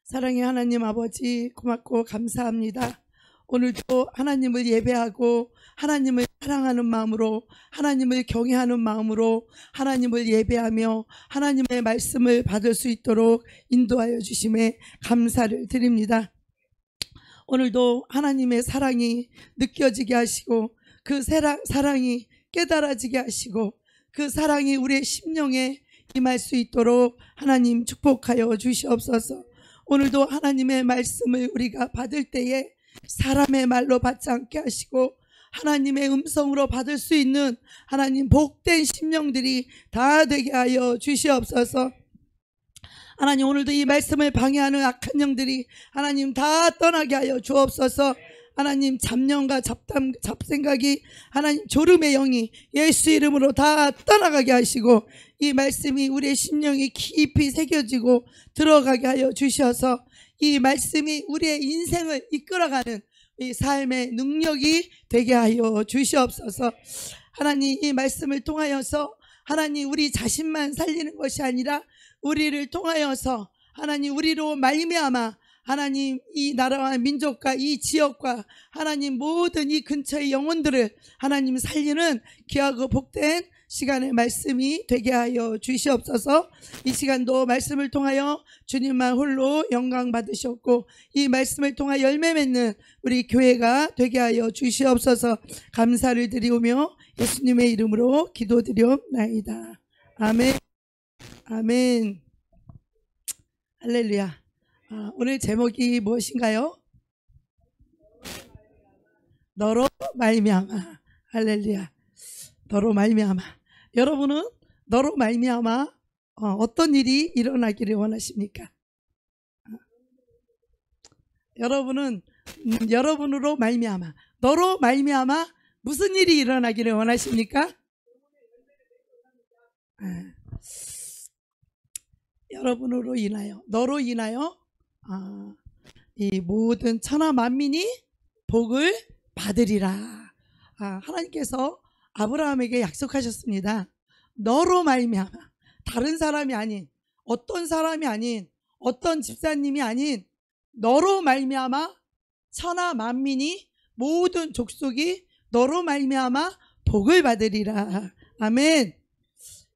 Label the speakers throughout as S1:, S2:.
S1: 사랑의 하나님 아버지, 고맙고 감사합니다. 오늘도 하나님을 예배하고 하나님을 사랑하는 마음으로, 하나님을 경외하는 마음으로 하나님을 예배하며 하나님의 말씀을 받을 수 있도록 인도하여 주심에 감사를 드립니다. 오늘도 하나님의 사랑이 느껴지게 하시고, 그 사랑이 깨달아지게 하시고, 그 사랑이 우리의 심령에 임할 수 있도록 하나님 축복하여 주시옵소서. 오늘도 하나님의 말씀을 우리가 받을 때에 사람의 말로 받지 않게 하시고 하나님의 음성으로 받을 수 있는 하나님 복된 심령들이 다 되게 하여 주시옵소서. 하나님, 오늘도 이 말씀을 방해하는 악한 영들이 하나님 다 떠나게 하여 주옵소서. 하나님, 잡념과 잡생각이, 하나님 졸음의 영이 예수 이름으로 다 떠나가게 하시고, 이 말씀이 우리의 심령이 깊이 새겨지고 들어가게 하여 주셔서 이 말씀이 우리의 인생을 이끌어가는 이 삶의 능력이 되게 하여 주시옵소서. 하나님, 이 말씀을 통하여서 하나님 우리 자신만 살리는 것이 아니라 우리를 통하여서 하나님 우리로 말미암아 하나님 이 나라와 민족과 이 지역과 하나님 모든 이 근처의 영혼들을 하나님 살리는 귀하고 복된 시간의 말씀이 되게 하여 주시옵소서. 이 시간도 말씀을 통하여 주님만 홀로 영광 받으셨고, 이 말씀을 통하여 열매 맺는 우리 교회가 되게 하여 주시옵소서. 감사를 드리오며 예수님의 이름으로 기도드리옵나이다. 아멘. 아멘. 할렐루야. 오늘 제목이 무엇인가요? 너로 말미암아. 할렐루야. 너로 말미암아. 여러분은 너로 말미암아 어떤 일이 일어나기를 원하십니까? 여러분은 여러분으로 말미암아, 너로 말미암아 무슨 일이 일어나기를 원하십니까? 여러분으로 인하여, 너로 인하여 이 모든 천하 만민이 복을 받으리라. 하나님께서 아브라함에게 약속하셨습니다. 너로 말미암아, 다른 사람이 아닌, 어떤 사람이 아닌, 어떤 집사님이 아닌 너로 말미암아 천하 만민이, 모든 족속이 너로 말미암아 복을 받으리라. 아멘.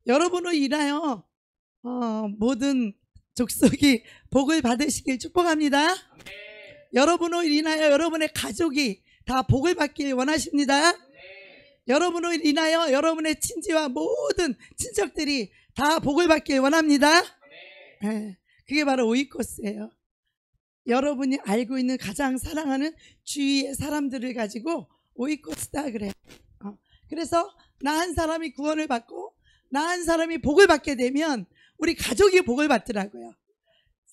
S1: 여러분을 인하여 모든 족속이 복을 받으시길 축복합니다. 여러분을 인하여 여러분의 가족이 다 복을 받길 원하십니다. 여러분을 인하여 여러분의 친지와 모든 친척들이 다 복을 받길 원합니다. 그게 바로 오이코스예요. 여러분이 알고 있는 가장 사랑하는 주위의 사람들을 가지고 오이코스다 그래요. 그래서 나 한 사람이 구원을 받고 나 한 사람이 복을 받게 되면 우리 가족이 복을 받더라고요.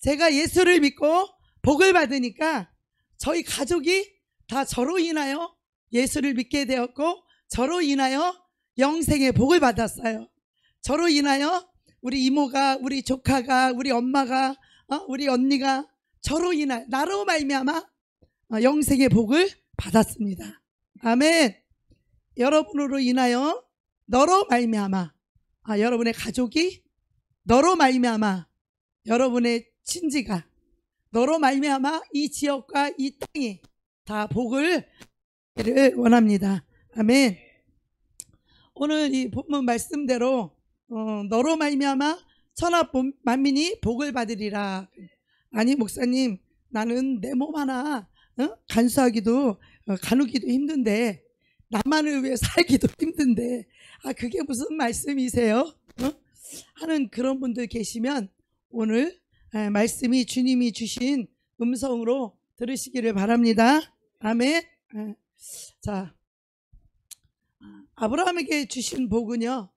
S1: 제가 예수를 믿고 복을 받으니까 저희 가족이 다 저로 인하여 예수를 믿게 되었고, 저로 인하여 영생의 복을 받았어요. 저로 인하여 우리 이모가, 우리 조카가, 우리 엄마가, 우리 언니가 저로 인하여, 나로 말미암아 영생의 복을 받았습니다. 아멘. 여러분으로 인하여, 너로 말미암아 여러분의 가족이, 너로 말미암아 여러분의 친지가, 너로 말미암아 이 지역과 이 땅이 다 복을 원합니다. 아멘. 오늘 이 본문 말씀대로 너로 말미암아 천하 만민이 복을 받으리라. 아니 목사님, 나는 내 몸 하나 간수하기도 가누기도 힘든데, 나만을 위해 살기도 힘든데 그게 무슨 말씀이세요? 하는 그런 분들 계시면 오늘 말씀이 주님이 주신 음성으로 들으시기를 바랍니다. 아멘. 자, 아브라함에게 주신 복은요,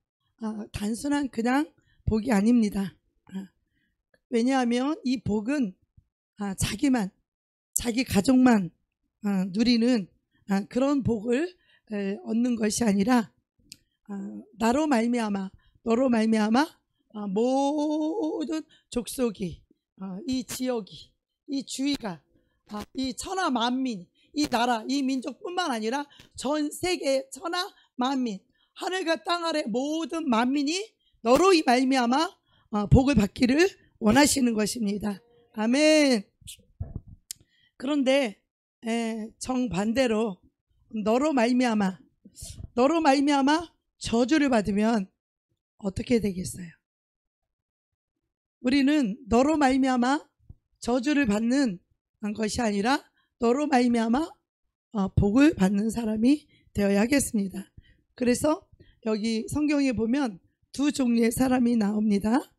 S1: 단순한 그냥 복이 아닙니다. 왜냐하면 이 복은 자기만, 자기 가족만 누리는 그런 복을 얻는 것이 아니라 나로 말미암아, 너로 말미암아 모든 족속이, 이 지역이, 이 주위가, 이 천하 만민, 이 나라, 이 민족뿐만 아니라 전 세계 천하 만민, 하늘과 땅 아래 모든 만민이 너로 말미암아 복을 받기를 원하시는 것입니다. 아멘. 그런데 정반대로 너로 말미암아 저주를 받으면 어떻게 되겠어요? 우리는 너로 말미암아 저주를 받는 것이 아니라 너로 말미암아 복을 받는 사람이 되어야 하겠습니다. 그래서 여기 성경에 보면 두 종류의 사람이 나옵니다.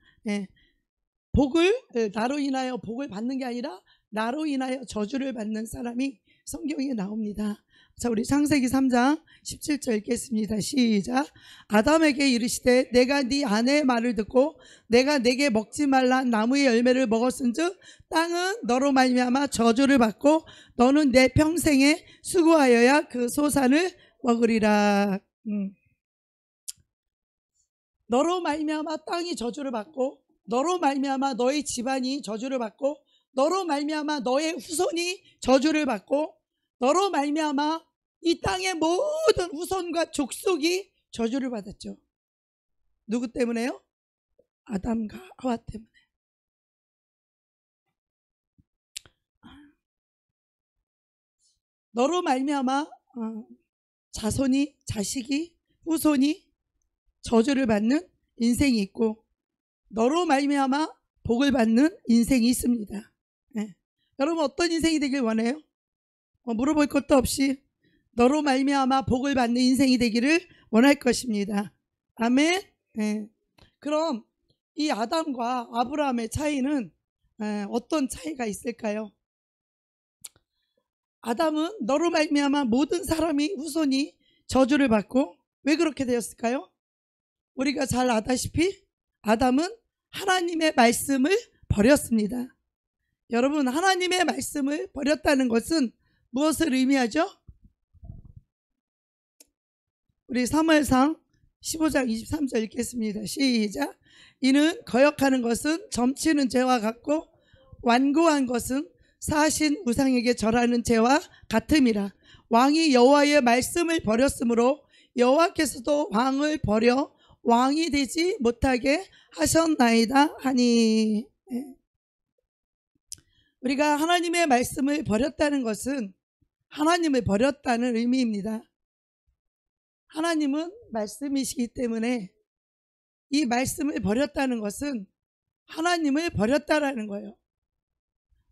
S1: 나로 인하여 복을 받는 게 아니라 나로 인하여 저주를 받는 사람이 성경에 나옵니다. 자, 우리 창세기 3장 17절 읽겠습니다. 시작. 아담에게 이르시되 내가 네 아내의 말을 듣고 내가 내게 먹지 말라 나무의 열매를 먹었은즉 땅은 너로 말미암아 저주를 받고 너는 내 평생에 수고하여야 그 소산을 먹으리라. 너로 말미암아 땅이 저주를 받고 너로 말미암아 너의 집안이 저주를 받고 너로 말미암아 너의 후손이 저주를 받고 너로 말미암아 이 땅의 모든 후손과 족속이 저주를 받았죠. 누구 때문에요? 아담과 하와 때문에. 너로 말미암아 자식이 후손이 저주를 받는 인생이 있고 너로 말미암아 복을 받는 인생이 있습니다. 여러분 어떤 인생이 되길 원해요? 물어볼 것도 없이 너로 말미암아 복을 받는 인생이 되기를 원할 것입니다. 아멘. 그럼 이 아담과 아브라함의 차이는 어떤 차이가 있을까요? 아담은 너로 말미암아 모든 사람이 후손이 저주를 받고 왜 그렇게 되었을까요? 우리가 잘 아다시피 아담은 하나님의 말씀을 버렸습니다. 여러분 하나님의 말씀을 버렸다는 것은 무엇을 의미하죠? 우리 사무엘상 15장 23절 읽겠습니다. 시작. 이는 거역하는 것은 점치는 죄와 같고 완고한 것은 사신 우상에게 절하는 죄와 같음이라. 왕이 여호와의 말씀을 버렸으므로 여호와께서도 왕을 버려 왕이 되지 못하게 하셨나이다 하니. 우리가 하나님의 말씀을 버렸다는 것은 하나님을 버렸다는 의미입니다. 하나님은 말씀이시기 때문에 이 말씀을 버렸다는 것은 하나님을 버렸다라는 거예요.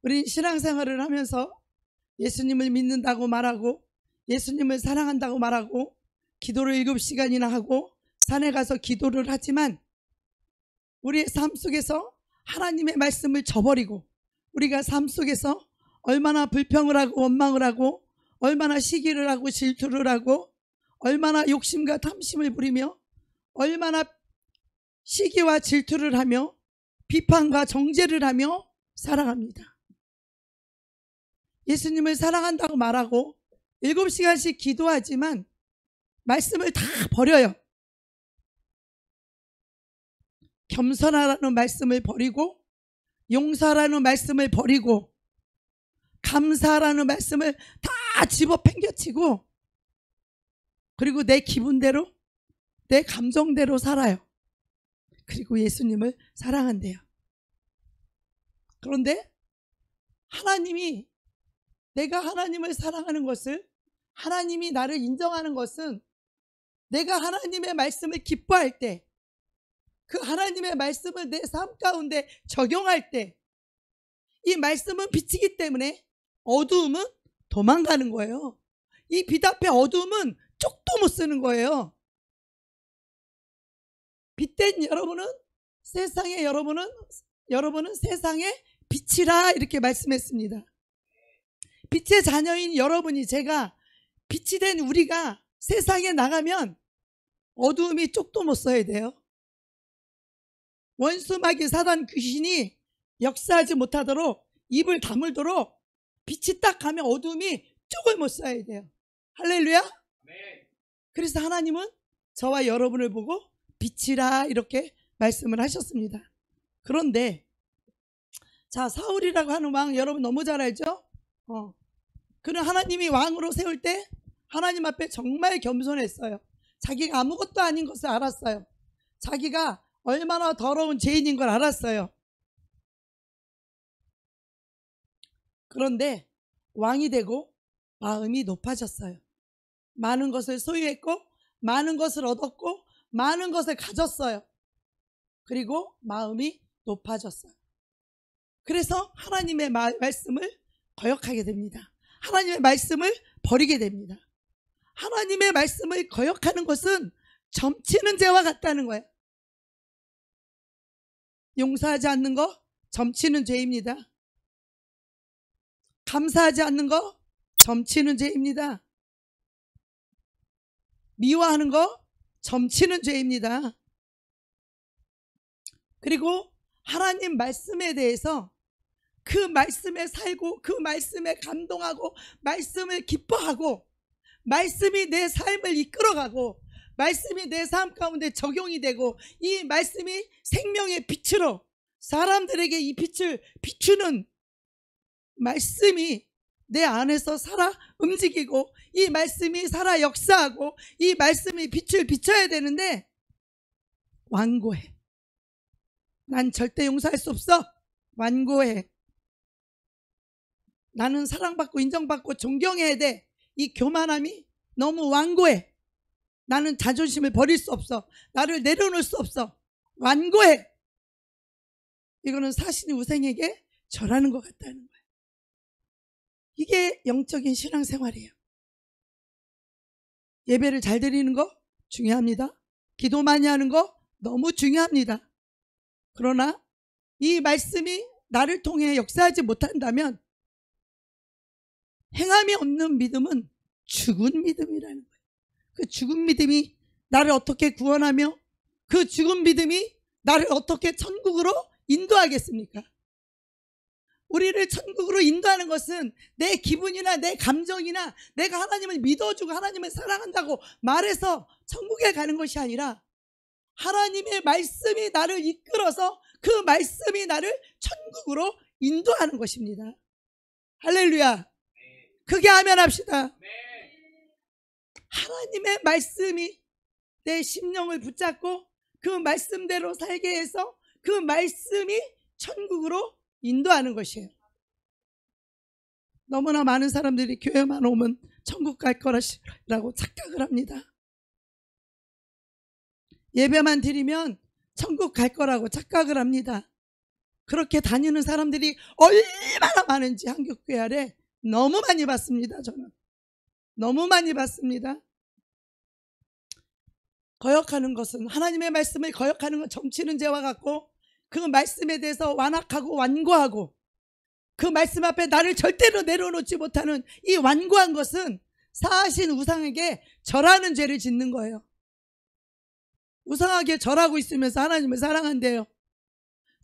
S1: 우리 신앙생활을 하면서 예수님을 믿는다고 말하고 예수님을 사랑한다고 말하고 기도를 7시간이나 하고 산에 가서 기도를 하지만 우리의 삶 속에서 하나님의 말씀을 저버리고 우리가 삶 속에서 얼마나 불평을 하고 원망을 하고 얼마나 시기를 하고 질투를 하고 얼마나 욕심과 탐심을 부리며 얼마나 시기와 질투를 하며 비판과 정죄를 하며 살아갑니다. 예수님을 사랑한다고 말하고 7시간씩 기도하지만 말씀을 다 버려요. 겸손하라는 말씀을 버리고 용서하라는 말씀을 버리고 감사하라는 말씀을 다 집어 팽겨치고 그리고 내 기분대로 내 감정대로 살아요. 그리고 예수님을 사랑한대요. 그런데 하나님이 내가 하나님을 사랑하는 것을 하나님이 나를 인정하는 것은 내가 하나님의 말씀을 기뻐할 때 그 하나님의 말씀을 내 삶 가운데 적용할 때 이 말씀은 빛이기 때문에 어두움은 도망가는 거예요. 이 빛 앞에 어두움은 쪽도 못 쓰는 거예요. 빛된 여러분은 세상의 빛이라 이렇게 말씀했습니다. 빛의 자녀인 여러분이 제가 빛이 된 우리가 세상에 나가면 어두움이 쪽도 못 써야 돼요. 원수 마귀 사단 귀신이 역사하지 못하도록 입을 다물도록 빛이 딱 가면 어두움이 쪽을 못 써야 돼요. 할렐루야. 그래서 하나님은 저와 여러분을 보고 빛이라 이렇게 말씀을 하셨습니다. 그런데 자, 사울이라고 하는 왕 여러분 너무 잘 알죠? 그는 하나님이 왕으로 세울 때 하나님 앞에 정말 겸손했어요. 자기가 아무것도 아닌 것을 알았어요. 자기가 얼마나 더러운 죄인인 걸 알았어요. 그런데 왕이 되고 마음이 높아졌어요. 많은 것을 소유했고 많은 것을 얻었고 많은 것을 가졌어요. 그리고 마음이 높아졌어요. 그래서 하나님의 말씀을 거역하게 됩니다. 하나님의 말씀을 버리게 됩니다. 하나님의 말씀을 거역하는 것은 점치는 죄와 같다는 거예요. 용서하지 않는 거 점치는 죄입니다. 감사하지 않는 거 점치는 죄입니다. 미워하는 거 점치는 죄입니다. 그리고 하나님 말씀에 대해서 그 말씀에 살고 그 말씀에 감동하고 말씀을 기뻐하고 말씀이 내 삶을 이끌어가고 말씀이 내 삶 가운데 적용이 되고 이 말씀이 생명의 빛으로 사람들에게 이 빛을 비추는 말씀이 내 안에서 살아 움직이고 이 말씀이 살아 역사하고 이 말씀이 빛을 비춰야 되는데 완고해. 난 절대 용서할 수 없어. 완고해. 나는 사랑받고 인정받고 존경해야 돼. 이 교만함이 너무 완고해. 나는 자존심을 버릴 수 없어. 나를 내려놓을 수 없어. 완고해. 이거는 사신이 우생에게 절하는 것 같다는 거예요. 이게 영적인 신앙생활이에요. 예배를 잘 드리는 거 중요합니다. 기도 많이 하는 거 너무 중요합니다. 그러나 이 말씀이 나를 통해 역사하지 못한다면 행함이 없는 믿음은 죽은 믿음이라는 거예요. 그 죽은 믿음이 나를 어떻게 구원하며 그 죽은 믿음이 나를 어떻게 천국으로 인도하겠습니까? 우리를 천국으로 인도하는 것은 내 기분이나 내 감정이나 내가 하나님을 믿어주고 하나님을 사랑한다고 말해서 천국에 가는 것이 아니라 하나님의 말씀이 나를 이끌어서 그 말씀이 나를 천국으로 인도하는 것입니다. 할렐루야. 크게 아멘합시다. 하나님의 말씀이 내 심령을 붙잡고 그 말씀대로 살게 해서 그 말씀이 천국으로 인도하는 것이에요. 너무나 많은 사람들이 교회만 오면 천국 갈 거라고 착각을 합니다. 예배만 드리면 천국 갈 거라고 착각을 합니다. 그렇게 다니는 사람들이 얼마나 많은지 한국교회 아래 너무 많이 봤습니다. 저는 너무 많이 봤습니다. 거역하는 것은 하나님의 말씀을 거역하는 건 점치는 죄와 같고 그 말씀에 대해서 완악하고 완고하고 그 말씀 앞에 나를 절대로 내려놓지 못하는 이 완고한 것은 사신 우상에게 절하는 죄를 짓는 거예요. 우상에게 절하고 있으면서 하나님을 사랑한대요.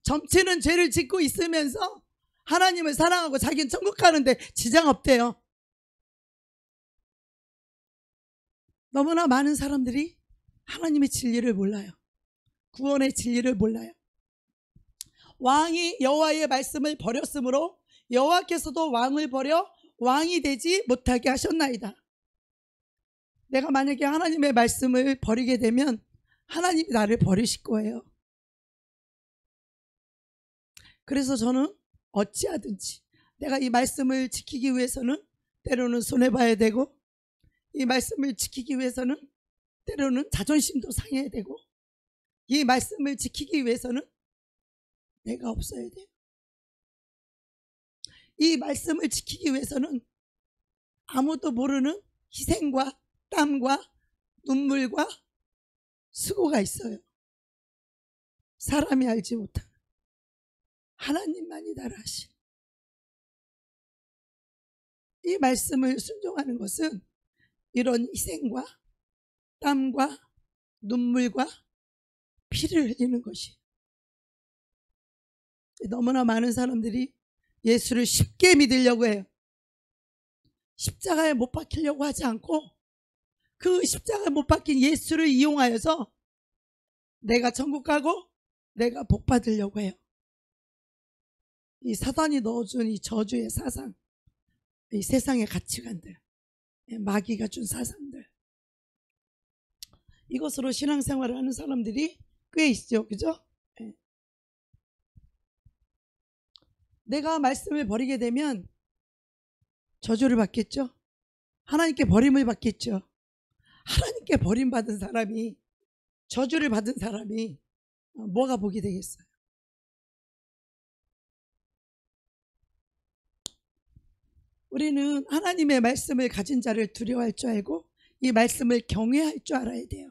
S1: 점치는 죄를 짓고 있으면서 하나님을 사랑하고 자기는 천국 가는데 지장 없대요. 너무나 많은 사람들이 하나님의 진리를 몰라요. 구원의 진리를 몰라요. 왕이 여호와의 말씀을 버렸으므로 여호와께서도 왕을 버려 왕이 되지 못하게 하셨나이다. 내가 만약에 하나님의 말씀을 버리게 되면 하나님이 나를 버리실 거예요. 그래서 저는 어찌하든지 내가 이 말씀을 지키기 위해서는 때로는 손해봐야 되고 이 말씀을 지키기 위해서는 때로는 자존심도 상해야 되고 이 말씀을 지키기 위해서는 내가 없어야 돼요. 이 말씀을 지키기 위해서는 아무도 모르는 희생과 땀과 눈물과 수고가 있어요. 사람이 알지 못하는 하나님만이 나를 아시는 이 말씀을 순종하는 것은 이런 희생과 땀과 눈물과 피를 흘리는 것이 너무나 많은 사람들이 예수를 쉽게 믿으려고 해요. 십자가에 못 박히려고 하지 않고 그 십자가에 못 박힌 예수를 이용하여서 내가 천국 가고 내가 복 받으려고 해요. 이 사단이 넣어준 이 저주의 사상, 이 세상의 가치관들, 마귀가 준 사상들, 이것으로 신앙생활을 하는 사람들이 꽤 있죠. 그죠? 내가 말씀을 버리게 되면 저주를 받겠죠. 하나님께 버림을 받겠죠. 하나님께 버림받은 사람이, 저주를 받은 사람이 뭐가 복이 되겠어요? 우리는 하나님의 말씀을 가진 자를 두려워할 줄 알고 이 말씀을 경외할 줄 알아야 돼요.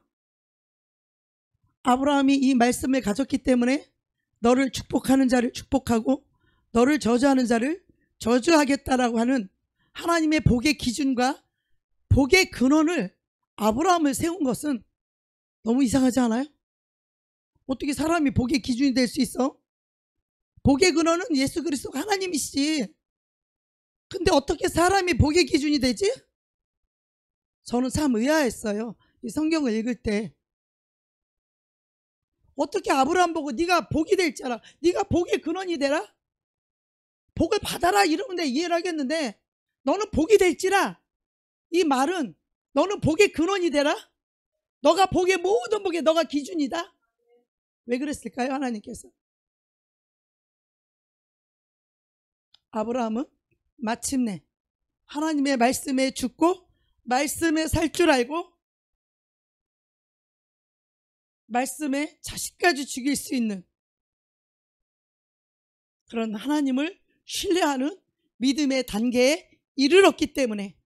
S1: 아브라함이 이 말씀을 가졌기 때문에 너를 축복하는 자를 축복하고 너를 저주하는 자를 저주하겠다라고 하는 하나님의 복의 기준과 복의 근원을 아브라함을 세운 것은 너무 이상하지 않아요? 어떻게 사람이 복의 기준이 될 수 있어? 복의 근원은 예수 그리스도가 하나님이시지. 근데 어떻게 사람이 복의 기준이 되지? 저는 참 의아했어요. 이 성경을 읽을 때. 어떻게 아브라함 보고 네가 복이 될 줄 알아? 네가 복의 근원이 되라? 복을 받아라 이러면 내가 이해를 하겠는데 너는 복이 될지라, 이 말은 너는 복의 근원이 되라? 너가 복의 모든 복에 너가 기준이다? 왜 그랬을까요? 하나님께서. 아브라함은 마침내 하나님의 말씀에 죽고 말씀에 살 줄 알고 말씀에 자식까지 죽일 수 있는 그런 하나님을 신뢰하는 믿음의 단계에 이르렀기 때문에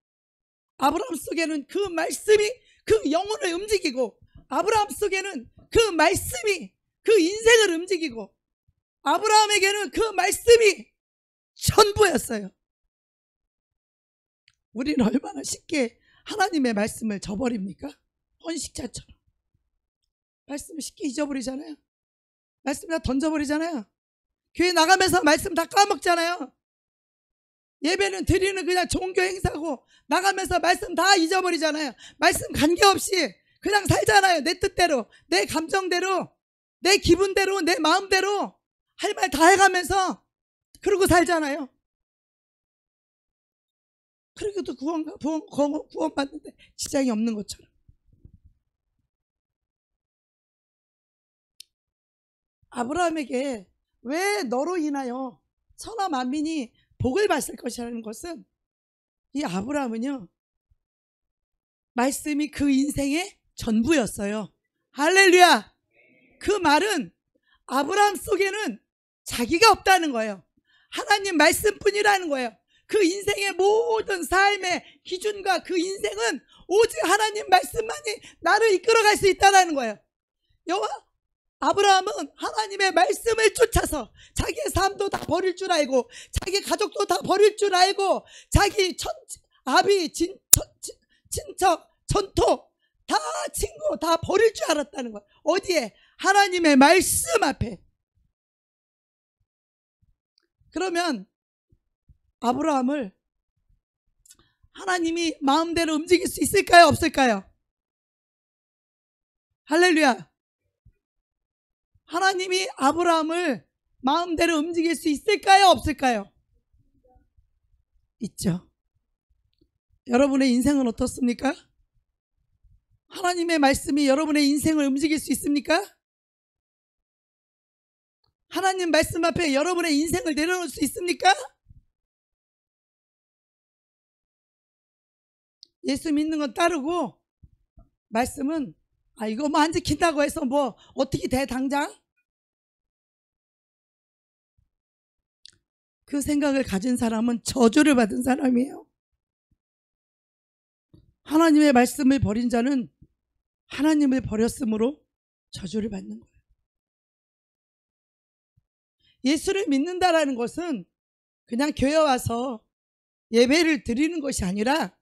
S1: 아브라함 속에는 그 말씀이 그 영혼을 움직이고, 아브라함 속에는 그 말씀이 그 인생을 움직이고, 아브라함에게는 그 말씀이 전부였어요. 우리는 얼마나 쉽게 하나님의 말씀을 저버립니까? 헌식자처럼 말씀을 쉽게 잊어버리잖아요. 말씀 다 던져버리잖아요. 교회 나가면서 말씀 다 까먹잖아요. 예배는 드리는 그냥 종교 행사고 나가면서 말씀 다 잊어버리잖아요. 말씀 관계없이 그냥 살잖아요. 내 뜻대로, 내 감정대로, 내 기분대로, 내 마음대로 할 말 다 해가면서 그러고 살잖아요. 그러고도 구원받는데 지장이 없는 것처럼. 아브라함에게 왜 너로 인하여 천하 만민이 복을 받을 것이라는 것은, 이 아브라함은요 말씀이 그 인생의 전부였어요. 할렐루야. 그 말은 아브라함 속에는 자기가 없다는 거예요. 하나님 말씀뿐이라는 거예요. 그 인생의 모든 삶의 기준과 그 인생은 오직 하나님 말씀만이 나를 이끌어갈 수 있다는 거예요. 아브라함은 하나님의 말씀을 쫓아서 자기의 삶도 다 버릴 줄 알고, 자기 가족도 다 버릴 줄 알고, 자기 아비, 친척, 전토, 다 친구 다 버릴 줄 알았다는 거예요. 어디에? 하나님의 말씀 앞에. 그러면 아브라함을 하나님이 마음대로 움직일 수 있을까요? 없을까요? 할렐루야. 하나님이 아브라함을 마음대로 움직일 수 있을까요? 없을까요? 있죠. 여러분의 인생은 어떻습니까? 하나님의 말씀이 여러분의 인생을 움직일 수 있습니까? 하나님 말씀 앞에 여러분의 인생을 내려놓을 수 있습니까? 예수 믿는 건 따르고, 말씀은 이거 뭐 안 지킨다고 해서 뭐 어떻게 돼 당장? 그 생각을 가진 사람은 저주를 받은 사람이에요. 하나님의 말씀을 버린 자는 하나님을 버렸으므로 저주를 받는 거예요. 예수를 믿는다라는 것은 그냥 교회 와서 예배를 드리는 것이 아니라,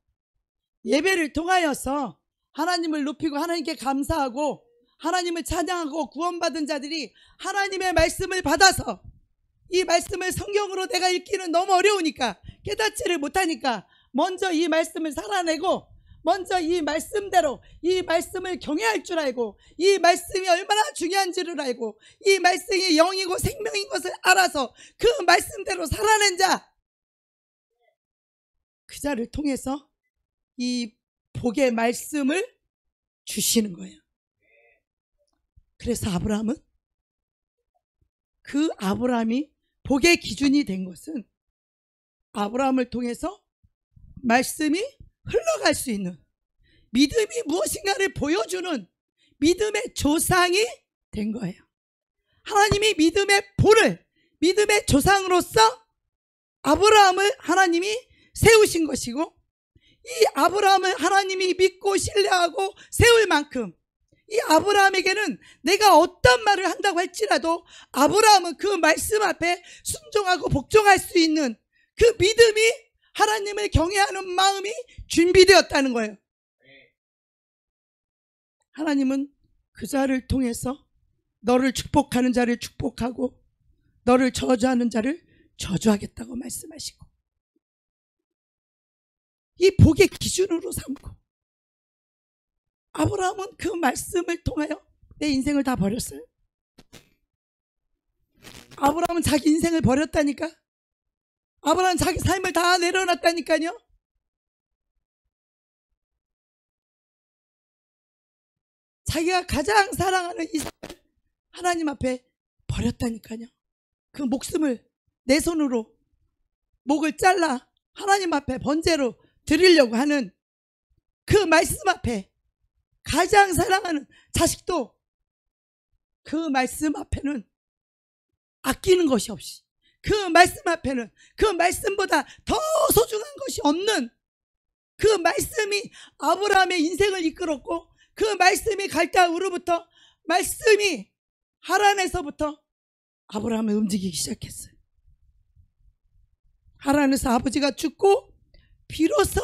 S1: 예배를 통하여서 하나님을 높이고 하나님께 감사하고 하나님을 찬양하고 구원받은 자들이 하나님의 말씀을 받아서, 이 말씀을 성경으로 내가 읽기는 너무 어려우니까, 깨닫지를 못하니까 먼저 이 말씀을 살아내고, 먼저 이 말씀대로 이 말씀을 경외할 줄 알고, 이 말씀이 얼마나 중요한지를 알고, 이 말씀이 영이고 생명인 것을 알아서 그 말씀대로 살아낸 자, 그 자를 통해서 이 복의 말씀을 주시는 거예요. 그래서 아브라함은, 그 아브라함이 복의 기준이 된 것은 아브라함을 통해서 말씀이 흘러갈 수 있는, 믿음이 무엇인가를 보여주는 믿음의 조상이 된 거예요. 하나님이 믿음의 본을, 믿음의 조상으로서 아브라함을 하나님이 세우신 것이고, 이 아브라함을 하나님이 믿고 신뢰하고 세울 만큼 이 아브라함에게는 내가 어떤 말을 한다고 할지라도 아브라함은 그 말씀 앞에 순종하고 복종할 수 있는 그 믿음이, 하나님을 경외하는 마음이 준비되었다는 거예요. 하나님은 그 자를 통해서 너를 축복하는 자를 축복하고 너를 저주하는 자를 저주하겠다고 말씀하시고, 이 복의 기준으로 삼고, 아브라함은 그 말씀을 통하여 내 인생을 다 버렸어요. 아브라함은 자기 인생을 버렸다니까. 아브라함은 자기 삶을 다 내려놨다니까요. 자기가 가장 사랑하는 이삭을 하나님 앞에 버렸다니까요. 그 목숨을 내 손으로 목을 잘라 하나님 앞에 번제로 드리려고 하는 그 말씀 앞에, 가장 사랑하는 자식도 그 말씀 앞에는 아끼는 것이 없이, 그 말씀 앞에는 그 말씀보다 더 소중한 것이 없는 그 말씀이 아브라함의 인생을 이끌었고, 그 말씀이 갈대아 우르부터, 말씀이 하란에서부터 아브라함을 움직이기 시작했어요. 하란에서 아버지가 죽고 비로소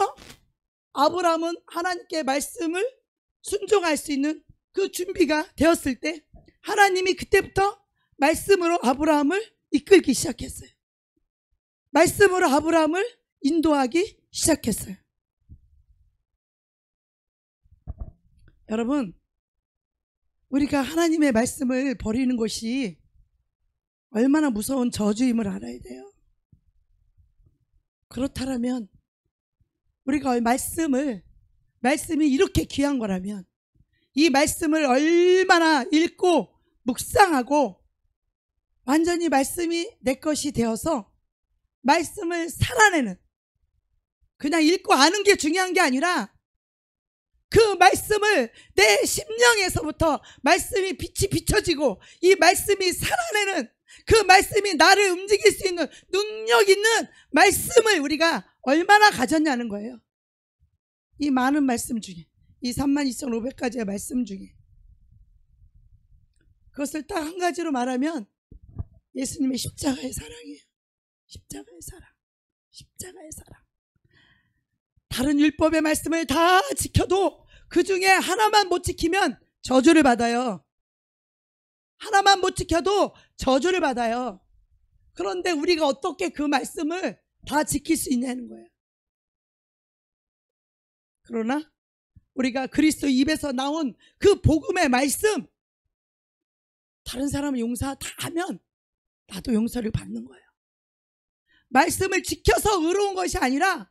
S1: 아브라함은 하나님께 말씀을 순종할 수 있는 그 준비가 되었을 때, 하나님이 그때부터 말씀으로 아브라함을 이끌기 시작했어요. 말씀으로 아브라함을 인도하기 시작했어요. 여러분, 우리가 하나님의 말씀을 버리는 것이 얼마나 무서운 저주임을 알아야 돼요. 그렇다면 우리가 말씀이 이렇게 귀한 거라면 이 말씀을 얼마나 읽고 묵상하고 완전히 말씀이 내 것이 되어서 말씀을 살아내는, 그냥 읽고 아는 게 중요한 게 아니라 그 말씀을 내 심령에서부터 말씀이 빛이 비춰지고 이 말씀이 살아내는, 그 말씀이 나를 움직일 수 있는 능력 있는 말씀을 우리가 얼마나 가졌냐는 거예요. 이 많은 말씀 중에, 이 32,500가지의 말씀 중에 그것을 딱 한 가지로 말하면 예수님의 십자가의 사랑이에요. 십자가의 사랑, 십자가의 사랑. 다른 율법의 말씀을 다 지켜도 그 중에 하나만 못 지키면 저주를 받아요. 하나만 못 지켜도 저주를 받아요. 그런데 우리가 어떻게 그 말씀을 다 지킬 수 있냐는 거예요. 그러나 우리가 그리스도 입에서 나온 그 복음의 말씀, 다른 사람은 용서 다 하면 나도 용서를 받는 거예요. 말씀을 지켜서 의로운 것이 아니라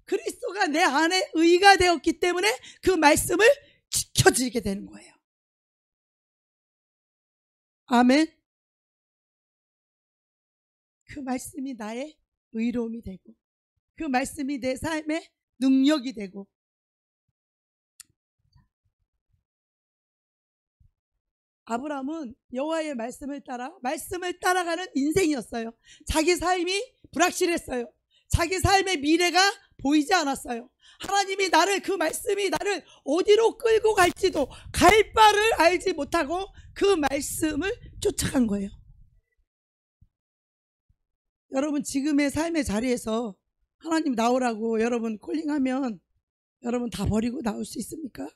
S1: 그리스도가 내 안에 의가 되었기 때문에 그 말씀을 지켜지게 되는 거예요. 아멘. 그 말씀이 나의 의로움이 되고 그 말씀이 내 삶의 능력이 되고, 아브라함은 여호와의 말씀을 따라가는 인생이었어요. 자기 삶이 불확실했어요. 자기 삶의 미래가 보이지 않았어요. 하나님이 그 말씀이 나를 어디로 끌고 갈지도 갈 바를 알지 못하고 그 말씀을 쫓아간 거예요. 여러분, 지금의 삶의 자리에서 하나님 나오라고 여러분 콜링하면 여러분 다 버리고 나올 수 있습니까?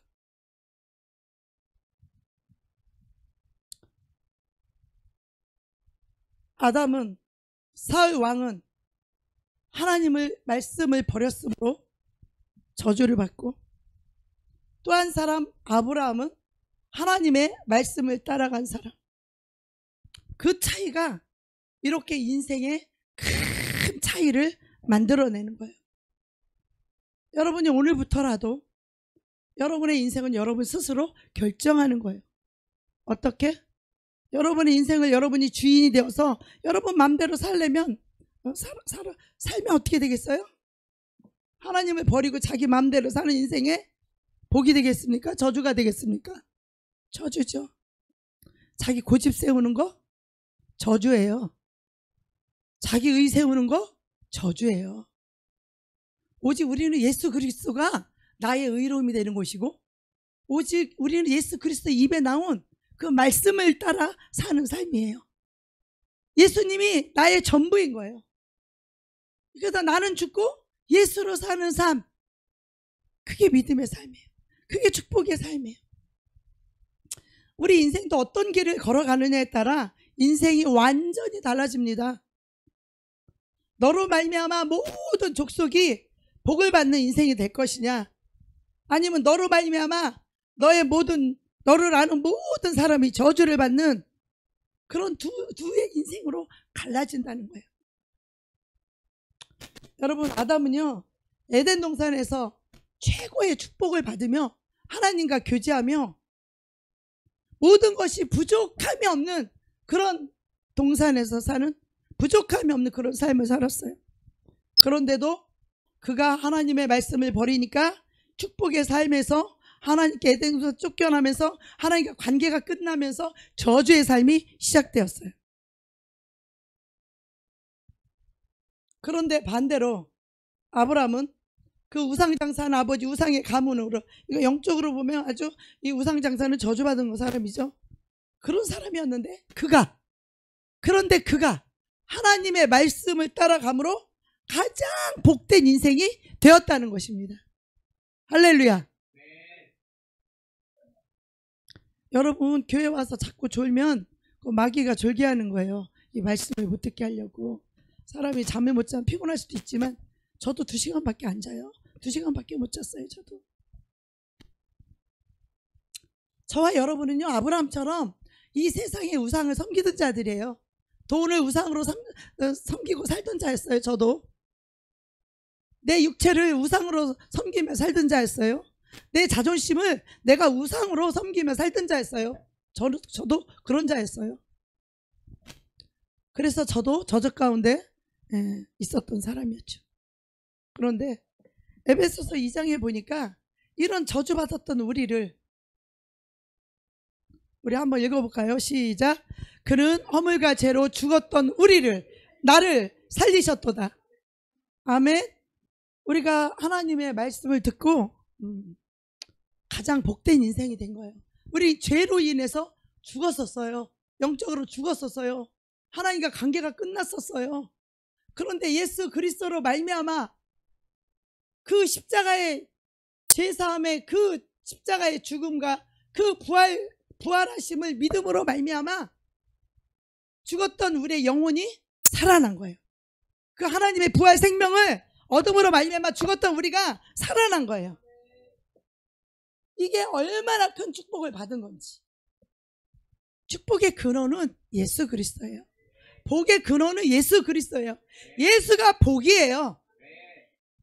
S1: 아담은, 사울 왕은 하나님의 말씀을 버렸으므로 저주를 받고, 또 한 사람 아브라함은 하나님의 말씀을 따라간 사람. 그 차이가 이렇게 인생의 큰 차이를 만들어내는 거예요. 여러분이 오늘부터라도 여러분의 인생은 여러분 스스로 결정하는 거예요. 어떻게? 여러분의 인생을 여러분이 주인이 되어서 여러분 마음대로 살려면 살면 어떻게 되겠어요? 하나님을 버리고 자기 마음대로 사는 인생에 복이 되겠습니까? 저주가 되겠습니까? 저주죠. 자기 고집 세우는 거 저주예요. 자기 의 세우는 거 저주예요. 오직 우리는 예수 그리스도가 나의 의로움이 되는 것이고, 오직 우리는 예수 그리스도 입에 나온 그 말씀을 따라 사는 삶이에요. 예수님이 나의 전부인 거예요. 그래서 나는 죽고 예수로 사는 삶, 그게 믿음의 삶이에요. 그게 축복의 삶이에요. 우리 인생도 어떤 길을 걸어가느냐에 따라 인생이 완전히 달라집니다. 너로 말미암아 모든 족속이 복을 받는 인생이 될 것이냐, 아니면 너로 말미암아 너를 아는 모든 사람이 저주를 받는 그런 두의 인생으로 갈라진다는 거예요. 여러분, 아담은요, 에덴 동산에서 최고의 축복을 받으며 하나님과 교제하며 모든 것이 부족함이 없는 그런 동산에서 사는, 부족함이 없는 그런 삶을 살았어요. 그런데도 그가 하나님의 말씀을 버리니까 축복의 삶에서 하나님께 에덴에서 쫓겨나면서 하나님과 관계가 끝나면서 저주의 삶이 시작되었어요. 그런데 반대로 아브라함은 그 우상장사하는 아버지 우상의 가문으로, 이거 영적으로 보면 아주 이 우상장사는 저주받은 사람이죠. 그런 사람이었는데 그런데 그가 하나님의 말씀을 따라감으로 가장 복된 인생이 되었다는 것입니다. 할렐루야. 여러분, 교회 와서 자꾸 졸면 마귀가 졸게 하는 거예요. 이 말씀을 못 듣게 하려고. 사람이 잠을 못 자면 피곤할 수도 있지만 저도 2시간밖에 안 자요. 2시간밖에 못 잤어요. 저도. 저와 여러분은요, 아브라함처럼 이 세상의 우상을 섬기던 자들이에요. 돈을 우상으로 섬기고 살던 자였어요. 저도. 내 육체를 우상으로 섬기며 살던 자였어요. 내 자존심을 내가 우상으로 섬기며 살던 자였어요. 저도 그런 자였어요. 그래서 저도 저적 가운데 있었던 사람이었죠. 그런데 에베소서 2장에 보니까 이런 저주받았던 우리 한번 읽어볼까요? 시작. 그는 허물과 죄로 죽었던 나를 살리셨도다. 아멘. 우리가 하나님의 말씀을 듣고 가장 복된 인생이 된 거예요. 우리 죄로 인해서 죽었었어요. 영적으로 죽었었어요. 하나님과 관계가 끝났었어요. 그런데 예수 그리스도로 말미암아 그 십자가의 제사함의 그 십자가의 죽음과 그 부활하심을 믿음으로 말미암아 죽었던 우리의 영혼이 살아난 거예요. 그 하나님의 부활 생명을 얻음으로 말미암아 죽었던 우리가 살아난 거예요. 이게 얼마나 큰 축복을 받은 건지. 축복의 근원은 예수 그리스도예요. 복의 근원은 예수 그리스도예요. 예수가 복이에요.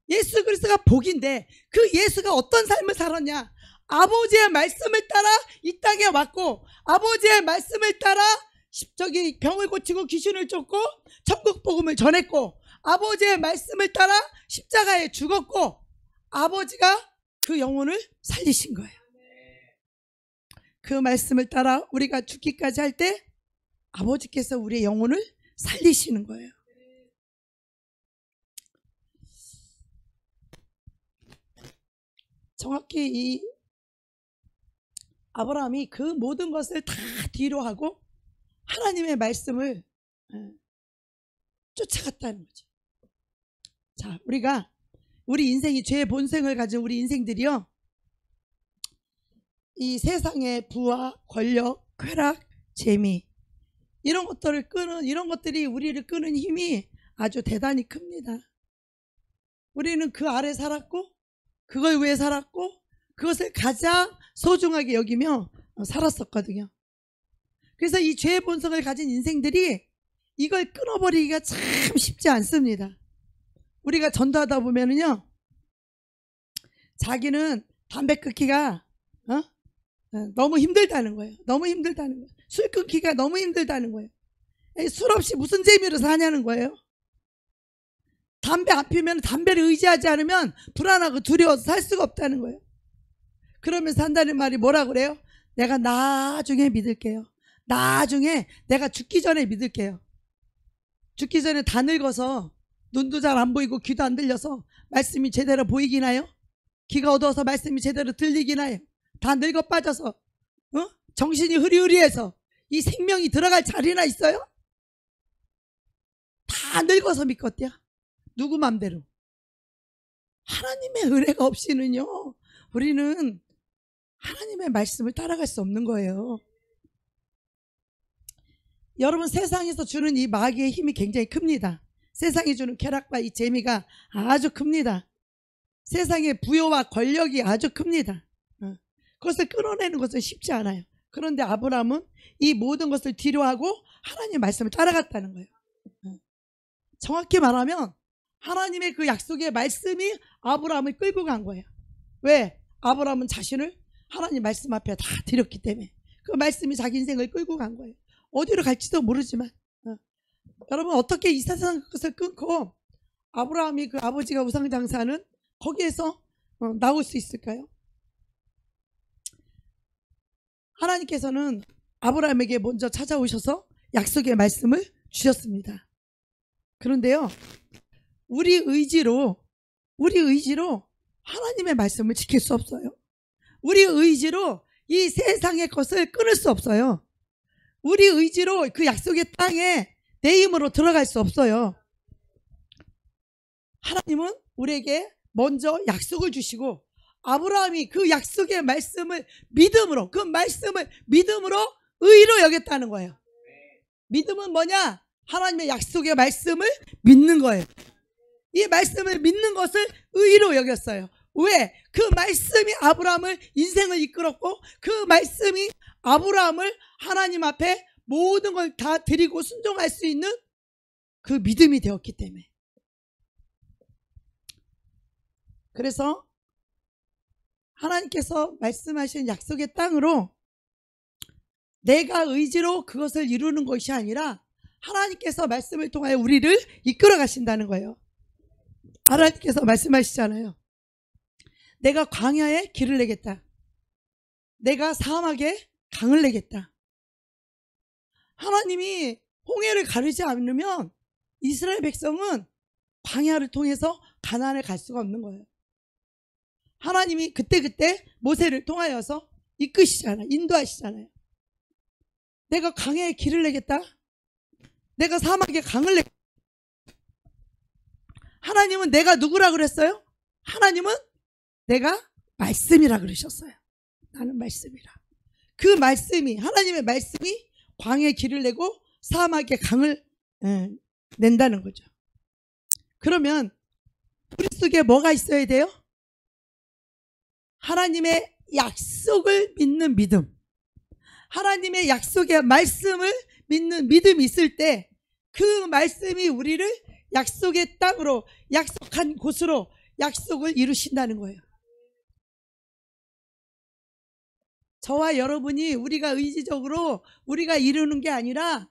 S1: 예수 그리스도가 복인데 그 예수가 어떤 삶을 살았냐? 아버지의 말씀을 따라 이 땅에 왔고, 아버지의 말씀을 따라 병을 고치고 귀신을 쫓고 천국 복음을 전했고, 아버지의 말씀을 따라 십자가에 죽었고, 아버지가 그 영혼을 살리신 거예요. 그 말씀을 따라 우리가 죽기까지 할 때 아버지께서 우리의 영혼을 살리시는 거예요. 정확히 이 아브라함이 그 모든 것을 다 뒤로 하고 하나님의 말씀을 쫓아갔다는 거죠. 자, 우리 인생이 죄의 본성을 가진 우리 인생들이요, 이 세상의 부와 권력, 쾌락, 재미, 이런 것들이 우리를 끄는 힘이 아주 대단히 큽니다. 우리는 그 아래 살았고, 그걸 위해 살았고, 그것을 가장 소중하게 여기며 살았었거든요. 그래서 이 죄의 본성을 가진 인생들이 이걸 끊어버리기가 참 쉽지 않습니다. 우리가 전도하다 보면은요, 자기는 담배 끊기가 너무 힘들다는 거예요. 너무 힘들다는 거예요. 술 끊기가 너무 힘들다는 거예요. 술 없이 무슨 재미로 사냐는 거예요. 담배 안 피우면, 담배를 의지하지 않으면 불안하고 두려워서 살 수가 없다는 거예요. 그러면서 한다는 말이 뭐라 그래요? 내가 나중에 믿을게요. 나중에, 내가 죽기 전에 믿을게요. 죽기 전에 다 늙어서 눈도 잘 안 보이고 귀도 안 들려서 말씀이 제대로 보이기나요? 귀가 어두워서 말씀이 제대로 들리기나요? 다 늙어 빠져서 정신이 흐리흐리해서 이 생명이 들어갈 자리나 있어요? 다 늙어서 믿겠대요. 누구 맘대로. 하나님의 은혜가 없이는요, 우리는 하나님의 말씀을 따라갈 수 없는 거예요. 여러분, 세상에서 주는 이 마귀의 힘이 굉장히 큽니다. 세상이 주는 쾌락과 이 재미가 아주 큽니다. 세상의 부여와 권력이 아주 큽니다. 그것을 끊어내는 것은 쉽지 않아요. 그런데 아브라함은 이 모든 것을 뒤로하고 하나님의 말씀을 따라갔다는 거예요. 정확히 말하면 하나님의 그 약속의 말씀이 아브라함을 끌고 간 거예요. 왜? 아브라함은 자신을 하나님 말씀 앞에 다 드렸기 때문에 그 말씀이 자기 인생을 끌고 간 거예요. 어디로 갈지도 모르지만 여러분, 어떻게 이 세상 것을 끊고 아브라함이 그 아버지가 우상장사하는 거기에서 나올 수 있을까요? 하나님께서는 아브라함에게 먼저 찾아오셔서 약속의 말씀을 주셨습니다. 그런데요, 우리 의지로 하나님의 말씀을 지킬 수 없어요. 우리 의지로 이 세상의 것을 끊을 수 없어요. 우리 의지로 그 약속의 땅에 내 힘으로 들어갈 수 없어요. 하나님은 우리에게 먼저 약속을 주시고 아브라함이 그 약속의 말씀을 믿음으로, 그 말씀을 믿음으로 의로 여겼다는 거예요. 믿음은 뭐냐? 하나님의 약속의 말씀을 믿는 거예요. 이 말씀을 믿는 것을 의로 여겼어요. 왜? 그 말씀이 아브라함을, 인생을 이끌었고 그 말씀이 아브라함을 하나님 앞에 모든 걸 다 드리고 순종할 수 있는 그 믿음이 되었기 때문에. 그래서 하나님께서 말씀하신 약속의 땅으로 내가 의지로 그것을 이루는 것이 아니라 하나님께서 말씀을 통하여 우리를 이끌어 가신다는 거예요. 하나님께서 말씀하시잖아요. 내가 광야에 길을 내겠다. 내가 사막에 강을 내겠다. 하나님이 홍해를 가르지 않으면 이스라엘 백성은 광야를 통해서 가나안에 갈 수가 없는 거예요. 하나님이 그때그때 모세를 통하여서 이끄시잖아요. 인도하시잖아요. 내가 광야에 길을 내겠다. 내가 사막에 강을 내겠다. 하나님은 내가 누구라 그랬어요? 하나님은 내가 말씀이라 그러셨어요. 나는 말씀이라. 그 말씀이, 하나님의 말씀이 광야에 길을 내고 사막에 강을 낸다는 거죠. 그러면 우리 속에 뭐가 있어야 돼요? 하나님의 약속을 믿는 믿음, 하나님의 약속의 말씀을 믿는 믿음이 있을 때 그 말씀이 우리를 약속의 땅으로, 약속한 곳으로 약속을 이루신다는 거예요. 저와 여러분이 우리가 의지적으로 우리가 이루는 게 아니라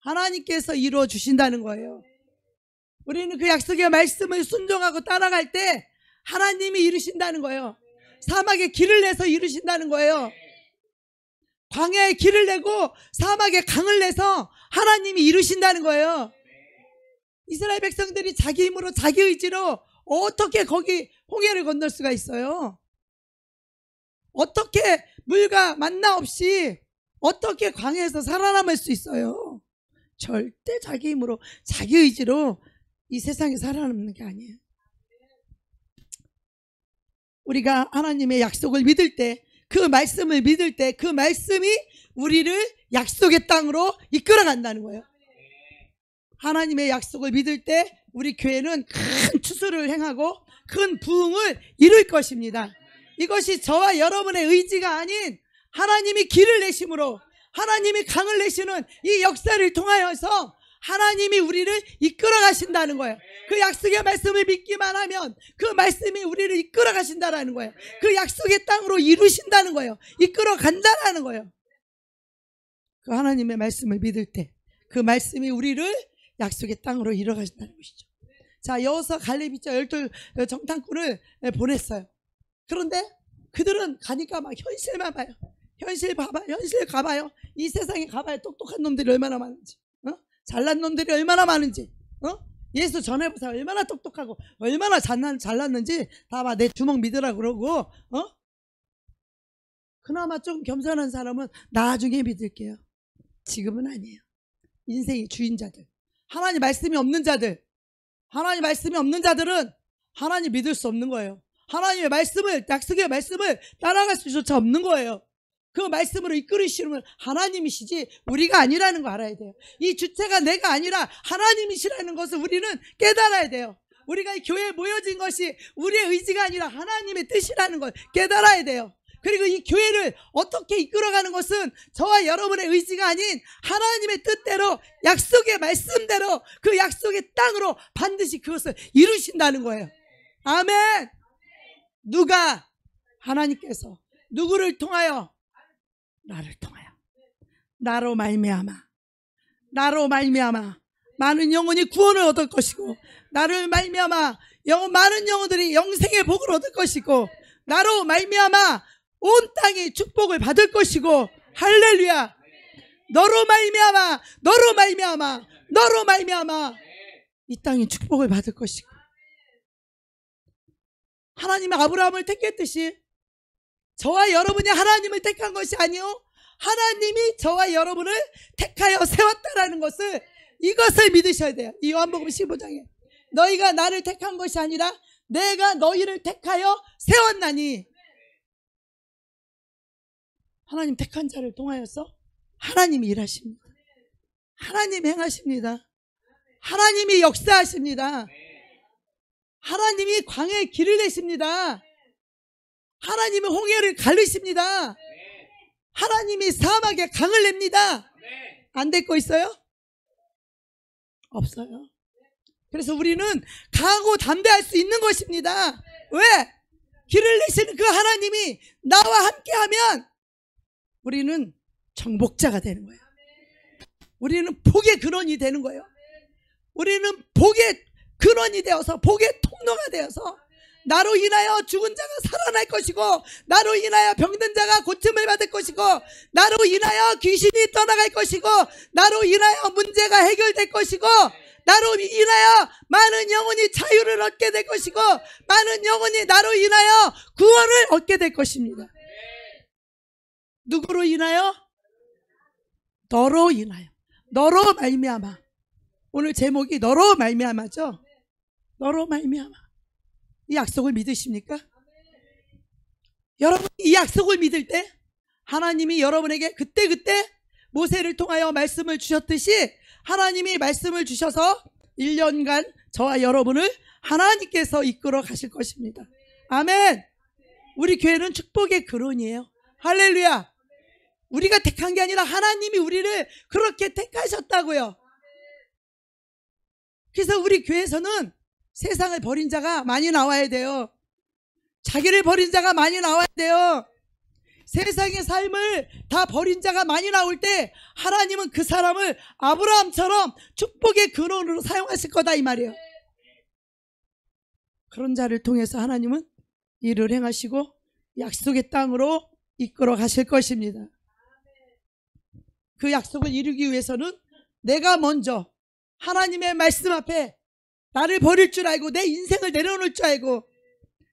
S1: 하나님께서 이루어 주신다는 거예요. 우리는 그 약속의 말씀을 순종하고 따라갈 때 하나님이 이루신다는 거예요. 사막에 길을 내서 이루신다는 거예요. 광야에 길을 내고 사막에 강을 내서 하나님이 이루신다는 거예요. 이스라엘 백성들이 자기 힘으로, 자기 의지로 어떻게 거기 홍해를 건널 수가 있어요? 어떻게 물과 만나 없이 어떻게 광야에서 살아남을 수 있어요? 절대 자기 힘으로, 자기 의지로 이 세상에 살아남는 게 아니에요. 우리가 하나님의 약속을 믿을 때, 그 말씀을 믿을 때 그 말씀이 우리를 약속의 땅으로 이끌어 간다는 거예요. 하나님의 약속을 믿을 때 우리 교회는 큰 추수를 행하고 큰 부흥을 이룰 것입니다. 이것이 저와 여러분의 의지가 아닌 하나님이 길을 내심으로, 하나님이 강을 내시는 이 역사를 통하여서 하나님이 우리를 이끌어 가신다는 거예요. 그 약속의 말씀을 믿기만 하면 그 말씀이 우리를 이끌어 가신다는 거예요. 그 약속의 땅으로 이루신다는 거예요. 이끌어 간다는 거예요. 그 하나님의 말씀을 믿을 때 그 말씀이 우리를 약속의 땅으로 이끌어 가신다는 것이죠. 자, 여호수아 갈렙이 12 정탐꾼을 보냈어요. 그런데 그들은 가니까 막 현실만 봐요. 현실 가봐요. 이 세상에 가봐요. 똑똑한 놈들이 얼마나 많은지, 잘난 놈들이 얼마나 많은지, 예수 전해보세요. 얼마나 똑똑하고 얼마나 잘났는지 다 봐. 내 주먹 믿으라 그러고, 그나마 좀 겸손한 사람은 나중에 믿을게요. 지금은 아니에요. 인생의 주인자들, 하나님 말씀이 없는 자들, 하나님 말씀이 없는 자들은 하나님 믿을 수 없는 거예요. 하나님의 말씀을, 약속의 말씀을 따라갈 수조차 없는 거예요. 그 말씀으로 이끌으시는 하나님이시지 우리가 아니라는 거 알아야 돼요. 이 주체가 내가 아니라 하나님이시라는 것을 우리는 깨달아야 돼요. 우리가 이 교회에 모여진 것이 우리의 의지가 아니라 하나님의 뜻이라는 걸 깨달아야 돼요. 그리고 이 교회를 어떻게 이끌어가는 것은 저와 여러분의 의지가 아닌 하나님의 뜻대로, 약속의 말씀대로, 그 약속의 땅으로 반드시 그것을 이루신다는 거예요. 아멘. 누가? 하나님께서. 누구를 통하여? 나를 통하여. 나로 말미암아 많은 영혼이 구원을 얻을 것이고, 나를 말미암아 많은 영혼들이 영생의 복을 얻을 것이고, 나로 말미암아 온 땅이 축복을 받을 것이고, 할렐루야. 너로 말미암아 이 땅이 축복을 받을 것이고, 하나님이 아브라함을 택했듯이 저와 여러분이 하나님을 택한 것이 아니요, 하나님이 저와 여러분을 택하여 세웠다라는 것을, 이것을 믿으셔야 돼요. 이 요한복음 15장에 너희가 나를 택한 것이 아니라 내가 너희를 택하여 세웠나니. 하나님 택한 자를 통하여서 하나님이 일하십니다. 하나님이 행하십니다. 하나님이 역사하십니다. 하나님이 광야에 길을 내십니다. 하나님이 홍해를 가르십니다. 하나님이 사막에 강을 냅니다. 안 될 거 있어요? 없어요. 그래서 우리는 강하고 담대할 수 있는 것입니다. 왜? 길을 내시는 그 하나님이 나와 함께하면 우리는 정복자가 되는 거예요. 우리는 복의 근원이 되는 거예요. 우리는 복의 근원이 되어서, 복의 통로가 되어서, 나로 인하여 죽은 자가 살아날 것이고, 나로 인하여 병든 자가 고침을 받을 것이고, 나로 인하여 귀신이 떠나갈 것이고, 나로 인하여 문제가 해결될 것이고, 나로 인하여 많은 영혼이 자유를 얻게 될 것이고, 많은 영혼이 나로 인하여 구원을 얻게 될 것입니다. 누구로 인하여? 너로 인하여. 너로 말미암아. 오늘 제목이 너로 말미암아죠. 너로 말미암아. 이 약속을 믿으십니까? 여러분, 이 약속을 믿을 때 하나님이 여러분에게 그때그때 모세를 통하여 말씀을 주셨듯이 하나님이 말씀을 주셔서 1년간 저와 여러분을 하나님께서 이끌어 가실 것입니다. 아멘. 우리 교회는 축복의 근원이에요. 할렐루야. 우리가 택한 게 아니라 하나님이 우리를 그렇게 택하셨다고요. 그래서 우리 교회에서는 세상을 버린 자가 많이 나와야 돼요. 자기를 버린 자가 많이 나와야 돼요. 세상의 삶을 다 버린 자가 많이 나올 때 하나님은 그 사람을 아브라함처럼 축복의 근원으로 사용하실 거다, 이 말이에요. 그런 자를 통해서 하나님은 일을 행하시고 약속의 땅으로 이끌어 가실 것입니다. 그 약속을 이루기 위해서는 내가 먼저 하나님의 말씀 앞에 나를 버릴 줄 알고, 내 인생을 내려놓을 줄 알고,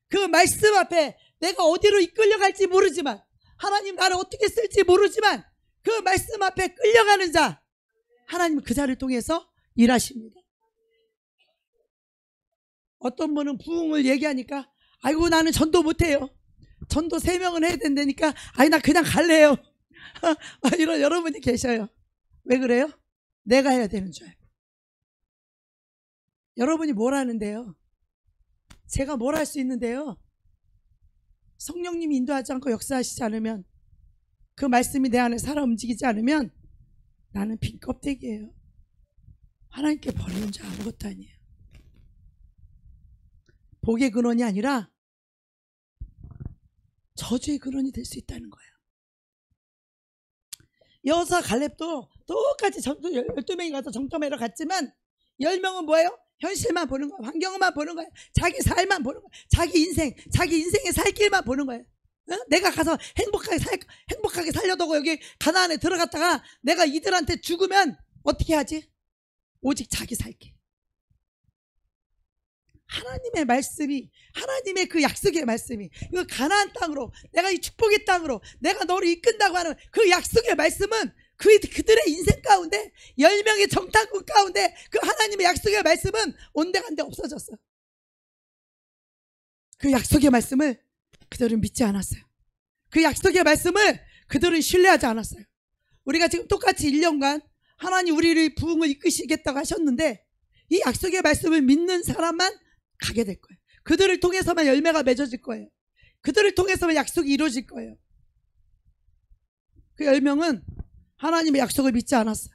S1: 그 말씀 앞에 내가 어디로 이끌려갈지 모르지만, 하나님 나를 어떻게 쓸지 모르지만 그 말씀 앞에 끌려가는 자, 하나님은 그 자를 통해서 일하십니다. 어떤 분은 부흥을 얘기하니까 아이고 나는 전도 못해요. 전도 3명은 해야 된다니까 아니 나 그냥 갈래요. 이런 여러분이 계셔요. 왜 그래요? 내가 해야 되는 줄 알고. 여러분이 뭘 하는데요? 제가 뭘 할 수 있는데요? 성령님이 인도하지 않고 역사하시지 않으면, 그 말씀이 내 안에 살아 움직이지 않으면 나는 빈 껍데기예요. 하나님께 버리는 줄 아무것도 아니에요. 복의 근원이 아니라 저주의 근원이 될 수 있다는 거예요. 여호수아 갈렙도 똑같이 12명이 가서 정탐하러 갔지만 10명은 뭐예요? 현실만 보는 거야. 환경만 보는 거야. 자기 삶만 보는 거야. 자기 인생의 살 길만 보는 거야. 내가 가서 행복하게 살려두고 여기 가나안에 들어갔다가 내가 이들한테 죽으면 어떻게 하지? 오직 자기 살 길. 하나님의 말씀이, 하나님의 그 약속의 말씀이, 그 가나안 땅으로, 내가 이 축복의 땅으로 내가 너를 이끈다고 하는 그 약속의 말씀은 그들의 인생 가운데, 10명의 정탐꾼 가운데 그 하나님의 약속의 말씀은 온데간데 없어졌어. 그 약속의 말씀을 그들은 믿지 않았어요. 그 약속의 말씀을 그들은 신뢰하지 않았어요. 우리가 지금 똑같이 1년간 하나님 우리를 부흥을 이끄시겠다고 하셨는데, 이 약속의 말씀을 믿는 사람만 가게 될 거예요. 그들을 통해서만 열매가 맺어질 거예요. 그들을 통해서만 약속이 이루어질 거예요. 그 10명은 하나님의 약속을 믿지 않았어요.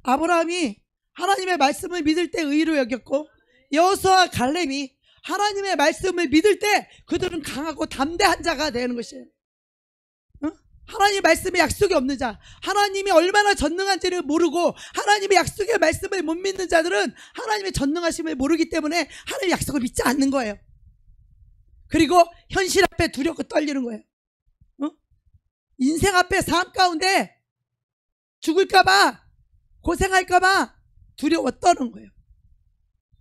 S1: 아브라함이 하나님의 말씀을 믿을 때 의로 여겼고, 여호수아와 갈렙이 하나님의 말씀을 믿을 때 그들은 강하고 담대한 자가 되는 것이에요. 하나님의 말씀에 약속이 없는 자, 하나님이 얼마나 전능한지를 모르고 하나님의 약속의 말씀을 못 믿는 자들은 하나님의 전능하심을 모르기 때문에 하나님의 약속을 믿지 않는 거예요. 그리고 현실 앞에 두렵고 떨리는 거예요. 인생 앞에 삶 가운데 죽을까봐, 고생할까봐 두려워 떠는 거예요.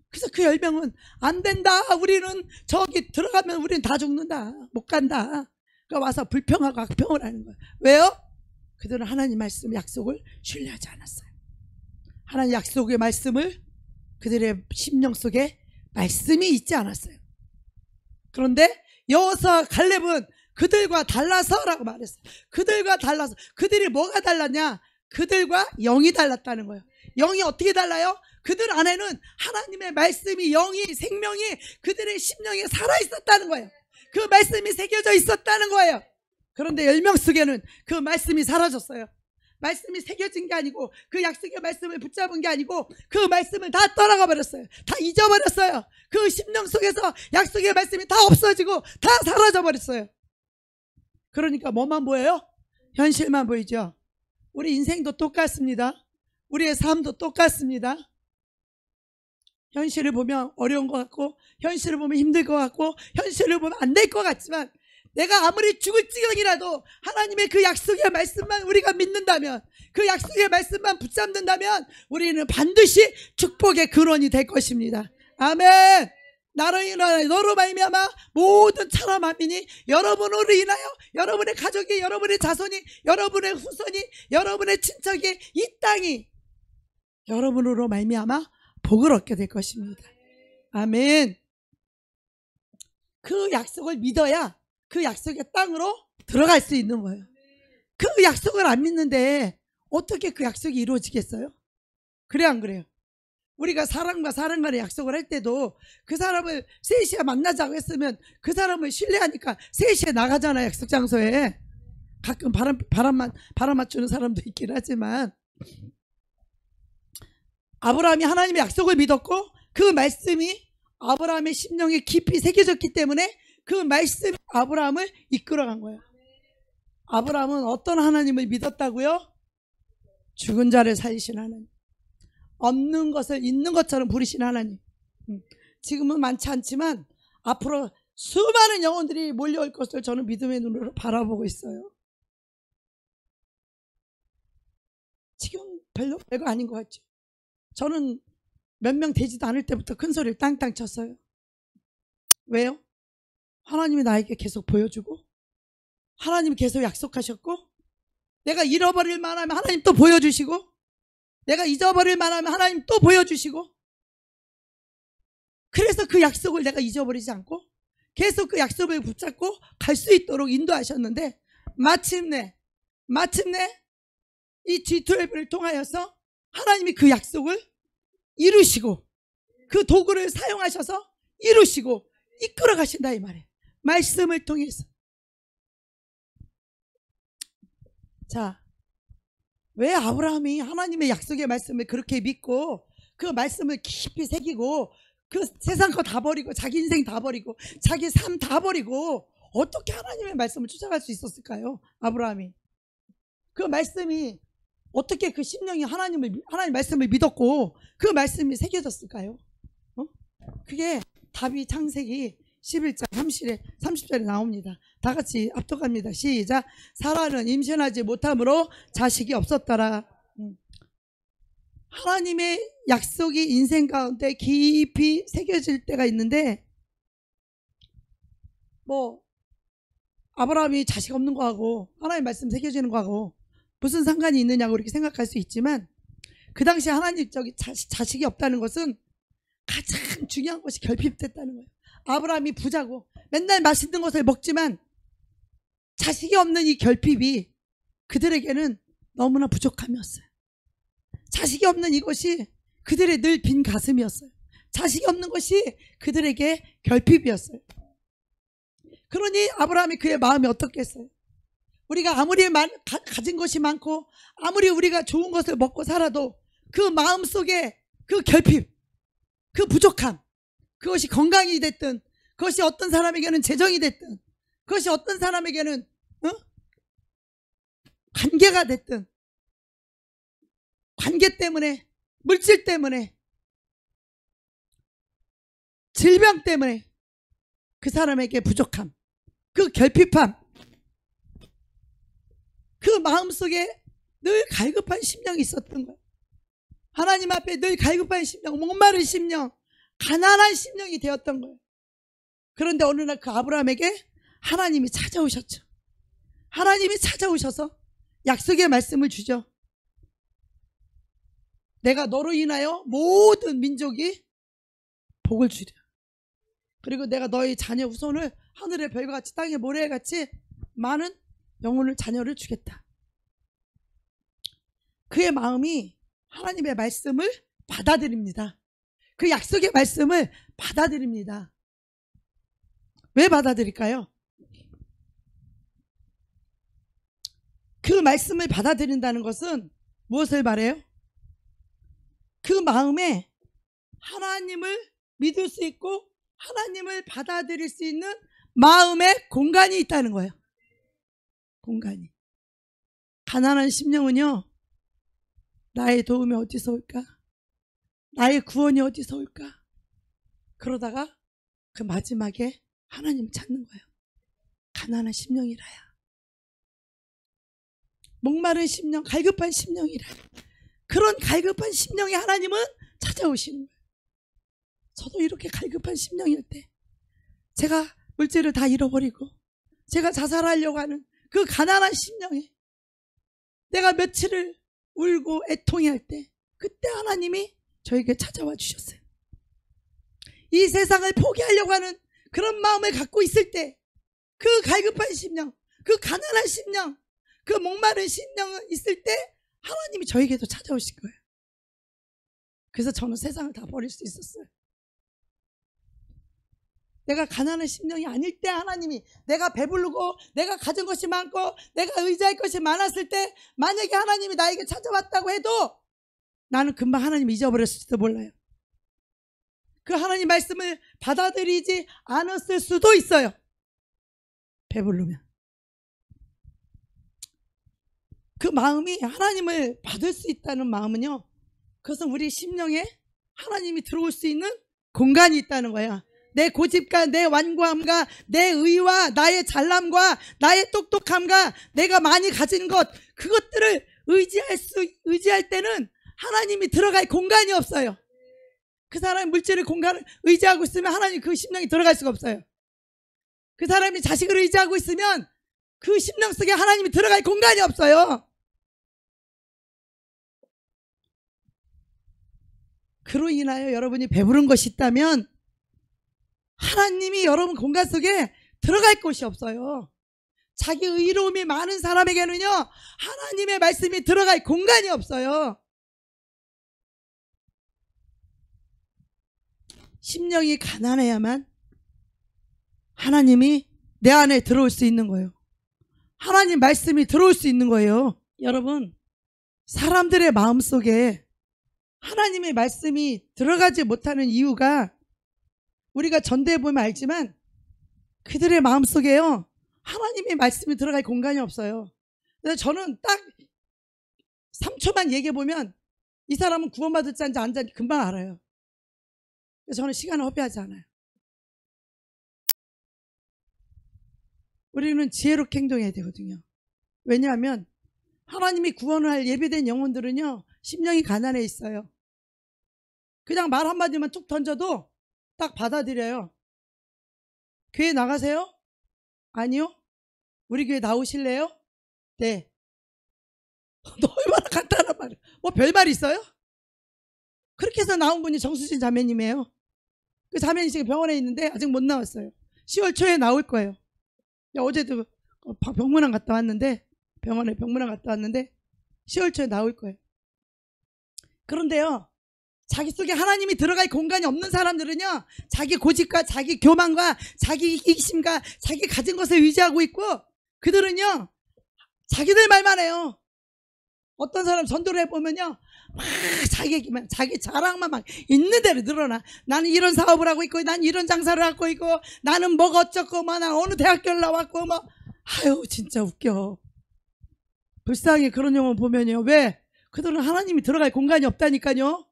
S1: 그래서 그 10명은 안 된다, 우리는 저기 들어가면 우리는 다 죽는다, 못 간다. 그러니까 와서 불평하고 악평을 하는 거예요. 왜요? 그들은 하나님 말씀 약속을 신뢰하지 않았어요. 하나님 약속의 말씀을, 그들의 심령 속에 말씀이 있지 않았어요. 그런데 여호수아와 갈렙은 그들과 달라서라고 말했어요. 그들과 달라서. 그들이 뭐가 달랐냐? 그들과 영이 달랐다는 거예요. 영이 어떻게 달라요? 그들 안에는 하나님의 말씀이, 영이, 생명이 그들의 심령에 살아있었다는 거예요. 그 말씀이 새겨져 있었다는 거예요. 그런데 10명 속에는 그 말씀이 사라졌어요. 말씀이 새겨진 게 아니고, 그 약속의 말씀을 붙잡은 게 아니고, 그 말씀을 다 떠나가 버렸어요. 다 잊어버렸어요. 그 심령 속에서 약속의 말씀이 다 없어지고 다 사라져 버렸어요. 그러니까 뭐만 보여요? 현실만 보이죠. 우리 인생도 똑같습니다. 우리의 삶도 똑같습니다. 현실을 보면 어려운 것 같고, 현실을 보면 힘들 것 같고, 현실을 보면 안 될 것 같지만, 내가 아무리 죽을 지경이라도 하나님의 그 약속의 말씀만 우리가 믿는다면, 그 약속의 말씀만 붙잡는다면 우리는 반드시 축복의 근원이 될 것입니다. 아멘. 나로 인하여 너로 말미암아 모든 천하 만민이 여러분으로 인하여, 여러분의 가족이, 여러분의 자손이, 여러분의 후손이, 여러분의 친척이, 이 땅이 여러분으로 말미암아 복을 얻게 될 것입니다. 아멘. 그 약속을 믿어야 그 약속의 땅으로 들어갈 수 있는 거예요. 그 약속을 안 믿는데 어떻게 그 약속이 이루어지겠어요? 그래 안 그래요? 우리가 사람과 사람 간의 약속을 할 때도 그 사람을 3시에 만나자고 했으면 그 사람을 신뢰하니까 3시에 나가잖아요. 약속 장소에. 가끔 바람 맞추는 사람도 있긴 하지만, 아브라함이 하나님의 약속을 믿었고, 그 말씀이 아브라함의 심령에 깊이 새겨졌기 때문에 그 말씀이 아브라함을 이끌어간 거예요. 아브라함은 어떤 하나님을 믿었다고요? 죽은 자를 살리신 하나님, 없는 것을 있는 것처럼 부리신 하나님. 지금은 많지 않지만 앞으로 수많은 영혼들이 몰려올 것을 저는 믿음의 눈으로 바라보고 있어요. 지금 별거 아닌 것 같죠? 저는 몇 명 되지도 않을 때부터 큰 소리를 땅땅 쳤어요. 왜요? 하나님이 나에게 계속 보여주고, 하나님이 계속 약속하셨고, 내가 잃어버릴 만하면 하나님 또 보여주시고, 내가 잊어버릴 만하면 하나님 또 보여주시고, 그래서 그 약속을 내가 잊어버리지 않고 계속 그 약속을 붙잡고 갈 수 있도록 인도하셨는데, 마침내 이 G12를 통하여서 하나님이 그 약속을 이루시고, 그 도구를 사용하셔서 이루시고 이끌어 가신다 이 말이에요. 말씀을 통해서. 자, 왜 아브라함이 하나님의 약속의 말씀을 그렇게 믿고 그 말씀을 깊이 새기고 그 세상 거 다 버리고 자기 인생 다 버리고 자기 삶 다 버리고 어떻게 하나님의 말씀을 쫓아갈 수 있었을까요? 아브라함이. 그 말씀이 어떻게 그 심령이 하나님 말씀을 믿었고 그 말씀이 새겨졌을까요? 그게 답이 창세기 11장 30절에 나옵니다. 다 같이 압독합니다. 시작. 사라는 임신하지 못함으로 자식이 없었더라. 하나님의 약속이 인생 가운데 깊이 새겨질 때가 있는데, 뭐 아브라함이 자식 없는 거하고 하나님 말씀 새겨지는 거하고 무슨 상관이 있느냐고 이렇게 생각할 수 있지만, 그 당시 하나님 자식이 없다는 것은 가장 중요한 것이 결핍됐다는 거예요. 아브라함이 부자고 맨날 맛있는 것을 먹지만 자식이 없는 이 결핍이 그들에게는 너무나 부족함이었어요. 자식이 없는 이것이 그들의 늘 빈 가슴이었어요. 자식이 없는 것이 그들에게 결핍이었어요. 그러니 아브라함이 그의 마음이 어떻겠어요? 우리가 아무리 가진 것이 많고 아무리 우리가 좋은 것을 먹고 살아도 그 마음속에 그 결핍, 그 부족함, 그것이 건강이 됐든, 그것이 어떤 사람에게는 재정이 됐든, 그것이 어떤 사람에게는 관계가 됐든, 관계 때문에, 물질 때문에, 질병 때문에 그 사람에게 부족함, 그 결핍함, 그 마음속에 늘 갈급한 심령이 있었던 거예요. 하나님 앞에 늘 갈급한 심령, 목마른 심령, 가난한 심령이 되었던 거예요. 그런데 어느 날 그 아브라함에게 하나님이 찾아오셨죠. 하나님이 찾아오셔서 약속의 말씀을 주죠. 내가 너로 인하여 모든 민족이 복을 주리라. 그리고 내가 너희 자녀 후손을 하늘의 별과 같이 땅의 모래같이 많은 영혼을 자녀를 주겠다. 그의 마음이 하나님의 말씀을 받아들입니다. 그 약속의 말씀을 받아들입니다. 왜 받아들일까요? 그 말씀을 받아들인다는 것은 무엇을 말해요? 그 마음에 하나님을 믿을 수 있고 하나님을 받아들일 수 있는 마음의 공간이 있다는 거예요. 공간이. 가난한 심령은요, 나의 도움이 어디서 올까? 나의 구원이 어디서 올까? 그러다가 그 마지막에 하나님을 찾는 거예요. 가난한 심령이라야, 목마른 심령, 갈급한 심령이라, 그런 갈급한 심령에 하나님은 찾아오시는 거예요. 저도 이렇게 갈급한 심령일 때, 제가 물질을 다 잃어버리고 제가 자살하려고 하는 그 가난한 심령에 내가 며칠을 울고 애통해할 때, 그때 하나님이 저에게 찾아와 주셨어요. 이 세상을 포기하려고 하는 그런 마음을 갖고 있을 때, 그 갈급한 심령, 그 가난한 심령, 그 목마른 심령이 있을 때 하나님이 저에게도 찾아오신 거예요. 그래서 저는 세상을 다 버릴 수 있었어요. 내가 가난한 심령이 아닐 때 하나님이, 내가 배부르고 내가 가진 것이 많고 내가 의지할 것이 많았을 때 만약에 하나님이 나에게 찾아왔다고 해도 나는 금방 하나님 잊어버렸을지도 몰라요. 그 하나님 말씀을 받아들이지 않았을 수도 있어요. 배부르면. 그 마음이 하나님을 받을 수 있다는 마음은요, 그것은 우리 심령에 하나님이 들어올 수 있는 공간이 있다는 거야. 내 고집과 내 완고함과 내 의와 나의 잘남과 나의 똑똑함과 내가 많이 가진 것, 그것들을 의지할 때는 하나님이 들어갈 공간이 없어요. 그 사람이 물질을 공간을 의지하고 있으면 하나님 그 심령이 들어갈 수가 없어요. 그 사람이 자식을 의지하고 있으면 그 심령 속에 하나님이 들어갈 공간이 없어요. 그로 인하여 여러분이 배부른 것이 있다면 하나님이 여러분 공간 속에 들어갈 곳이 없어요. 자기 의로움이 많은 사람에게는요, 하나님의 말씀이 들어갈 공간이 없어요. 심령이 가난해야만 하나님이 내 안에 들어올 수 있는 거예요. 하나님 말씀이 들어올 수 있는 거예요. 여러분, 사람들의 마음속에 하나님의 말씀이 들어가지 못하는 이유가, 우리가 전대해 보면 알지만 그들의 마음속에요, 하나님의 말씀이 들어갈 공간이 없어요. 그래서 저는 딱 3초만 얘기해 보면 이 사람은 구원받을지 안 받을지 금방 알아요. 그래서 저는 시간을 허비하지 않아요. 우리는 지혜롭게 행동해야 되거든요. 왜냐하면 하나님이 구원을 할 예비된 영혼들은요, 심령이 가난해 있어요. 그냥 말 한마디만 툭 던져도 딱 받아들여요. 교회 나가세요? 아니요. 우리 교회 나오실래요? 네. 너 얼마나 간단한 말이야. 뭐 별말 있어요? 그렇게 해서 나온 분이 정수진 자매님이에요. 그 자매님 지금 병원에 있는데 아직 못 나왔어요. 10월 초에 나올 거예요. 어제도 병문안 갔다 왔는데, 병원에 병문안 갔다 왔는데 10월 초에 나올 거예요. 그런데요, 자기 속에 하나님이 들어갈 공간이 없는 사람들은요, 자기 고집과 자기 교만과 자기 이기심과 자기 가진 것에 의지하고 있고, 그들은요 자기들 말만 해요. 어떤 사람 전도를 해보면요, 막 자기 얘기만, 자기 자랑만 막 있는 대로 늘어나. 나는 이런 사업을 하고 있고, 난 이런 장사를 하고 있고, 나는 뭐가 어쩌고, 뭐 난 어느 대학교를 나왔고, 뭐. 아유 진짜 웃겨. 불쌍히 그런 영혼 보면요. 왜? 그들은 하나님이 들어갈 공간이 없다니까요.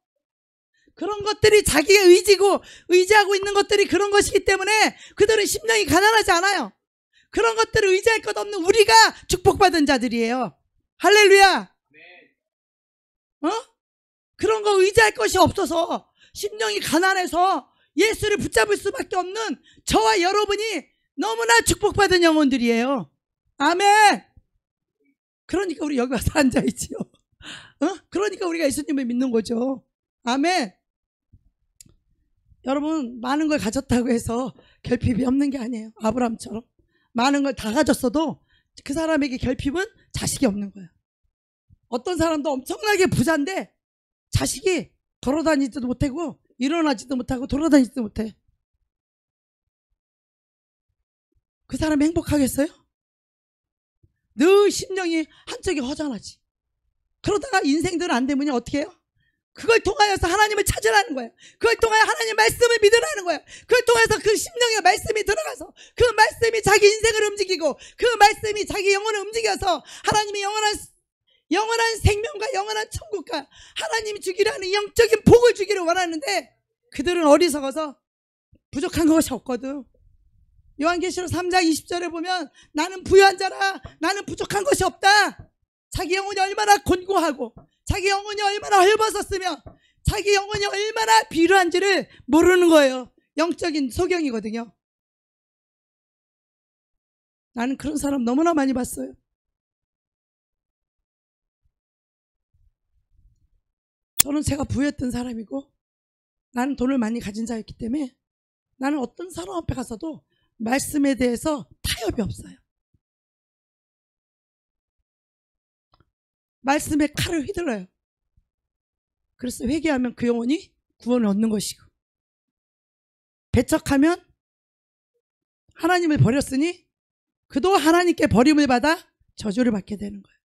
S1: 그런 것들이 자기의 의지고, 의지하고 있는 것들이 그런 것이기 때문에 그들은 심령이 가난하지 않아요. 그런 것들을 의지할 것 없는 우리가 축복받은 자들이에요. 할렐루야. 그런 거 의지할 것이 없어서 심령이 가난해서 예수를 붙잡을 수밖에 없는 저와 여러분이 너무나 축복받은 영혼들이에요. 아멘. 그러니까 우리 여기 와서 앉아있지요. 그러니까 우리가 예수님을 믿는 거죠. 아멘. 여러분, 많은 걸 가졌다고 해서 결핍이 없는 게 아니에요. 아브라함처럼 많은 걸 다 가졌어도 그 사람에게 결핍은 자식이 없는 거예요. 어떤 사람도 엄청나게 부자인데 자식이 걸어다니지도 못하고 일어나지도 못하고 돌아다니지도 못해. 그 사람이 행복하겠어요? 늘 심령이 한쪽이 허전하지. 그러다가 인생들은 안 되면 어떻게 해요? 그걸 통하여서 하나님을 찾으라는 거예요. 그걸 통하여 하나님의 말씀을 믿으라는 거예요. 그걸 통해서 그 심령의 말씀이 들어가서 그 말씀이 자기 인생을 움직이고 그 말씀이 자기 영혼을 움직여서 하나님이 영원한 생명과 영원한 천국과 하나님이 주기로 하는 영적인 복을 주기를 원하는데 그들은 어리석어서 부족한 것이 없거든. 요한계시록 3장 20절에 보면 나는 부유한 자라, 나는 부족한 것이 없다. 자기 영혼이 얼마나 곤고하고 자기 영혼이 얼마나 헐벗었으며 자기 영혼이 얼마나 비루한지를 모르는 거예요. 영적인 소경이거든요. 나는 그런 사람 너무나 많이 봤어요. 저는 제가 부유했던 사람이고 나는 돈을 많이 가진 자였기 때문에 나는 어떤 사람 앞에 가서도 말씀에 대해서 타협이 없어요. 말씀에 칼을 휘둘러요. 그래서 회개하면 그 영혼이 구원을 얻는 것이고, 배척하면 하나님을 버렸으니 그도 하나님께 버림을 받아 저주를 받게 되는 거예요.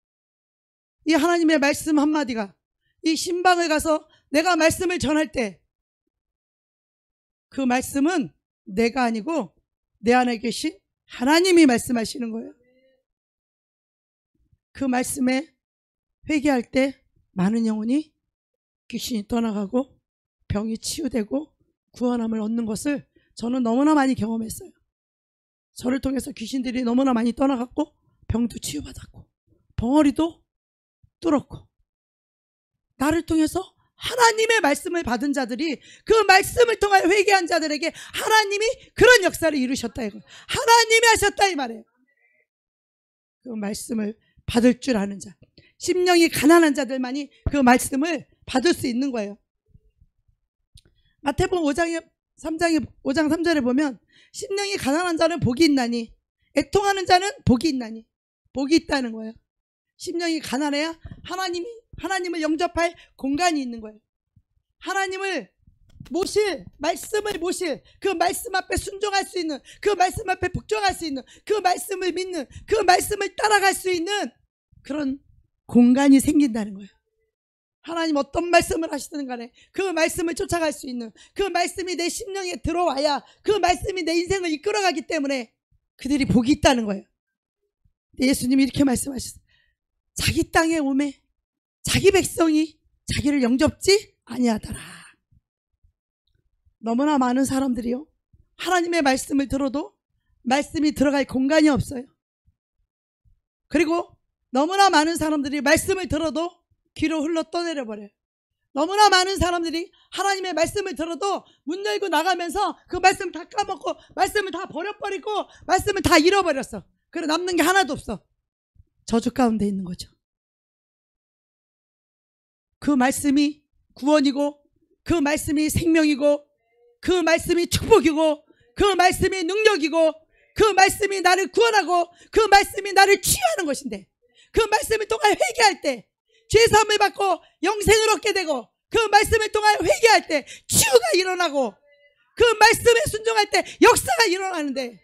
S1: 이 하나님의 말씀 한마디가 이 신방을 가서 내가 말씀을 전할 때 그 말씀은 내가 아니고 내 안에 계신 하나님이 말씀하시는 거예요. 그 말씀에 회개할 때 많은 영혼이 귀신이 떠나가고 병이 치유되고 구원함을 얻는 것을 저는 너무나 많이 경험했어요. 저를 통해서 귀신들이 너무나 많이 떠나갔고 병도 치유받았고 벙어리도 뚫었고, 나를 통해서 하나님의 말씀을 받은 자들이 그 말씀을 통하여 회개한 자들에게 하나님이 그런 역사를 이루셨다 이거. 하나님이 하셨다 이 말이에요. 그 말씀을 받을 줄 아는 자, 심령이 가난한 자들만이 그 말씀을 받을 수 있는 거예요. 마태복음 5장 3절에 보면 심령이 가난한 자는 복이 있나니 애통하는 자는 복이 있나니, 복이 있다는 거예요. 심령이 가난해야 하나님을 영접할 공간이 있는 거예요. 하나님을 모실, 말씀을 모실, 그 말씀 앞에 순종할 수 있는, 그 말씀 앞에 복종할 수 있는, 그 말씀을 믿는, 그 말씀을 따라갈 수 있는 그런 공간이 생긴다는 거예요. 하나님 어떤 말씀을 하시든 간에 그 말씀을 쫓아갈 수 있는, 그 말씀이 내 심령에 들어와야 그 말씀이 내 인생을 이끌어가기 때문에 그들이 복이 있다는 거예요. 예수님이 이렇게 말씀하셨어요. 자기 땅에 오매 자기 백성이 자기를 영접지 아니하더라. 너무나 많은 사람들이요, 하나님의 말씀을 들어도 말씀이 들어갈 공간이 없어요. 그리고 너무나 많은 사람들이 말씀을 들어도 귀로 흘러 떠내려 버려요. 너무나 많은 사람들이 하나님의 말씀을 들어도 문 열고 나가면서 그 말씀을 다 까먹고 말씀을 다 버려버리고 말씀을 다 잃어버렸어. 그래 남는 게 하나도 없어. 저주 가운데 있는 거죠. 그 말씀이 구원이고, 그 말씀이 생명이고, 그 말씀이 축복이고, 그 말씀이 능력이고, 그 말씀이 나를 구원하고, 그 말씀이 나를 치유하는 것인데, 그 말씀을 통하여 회개할 때 죄사함을 받고 영생을 얻게 되고, 그 말씀을 통하여 회개할 때 치유가 일어나고, 그 말씀에 순종할 때 역사가 일어나는데,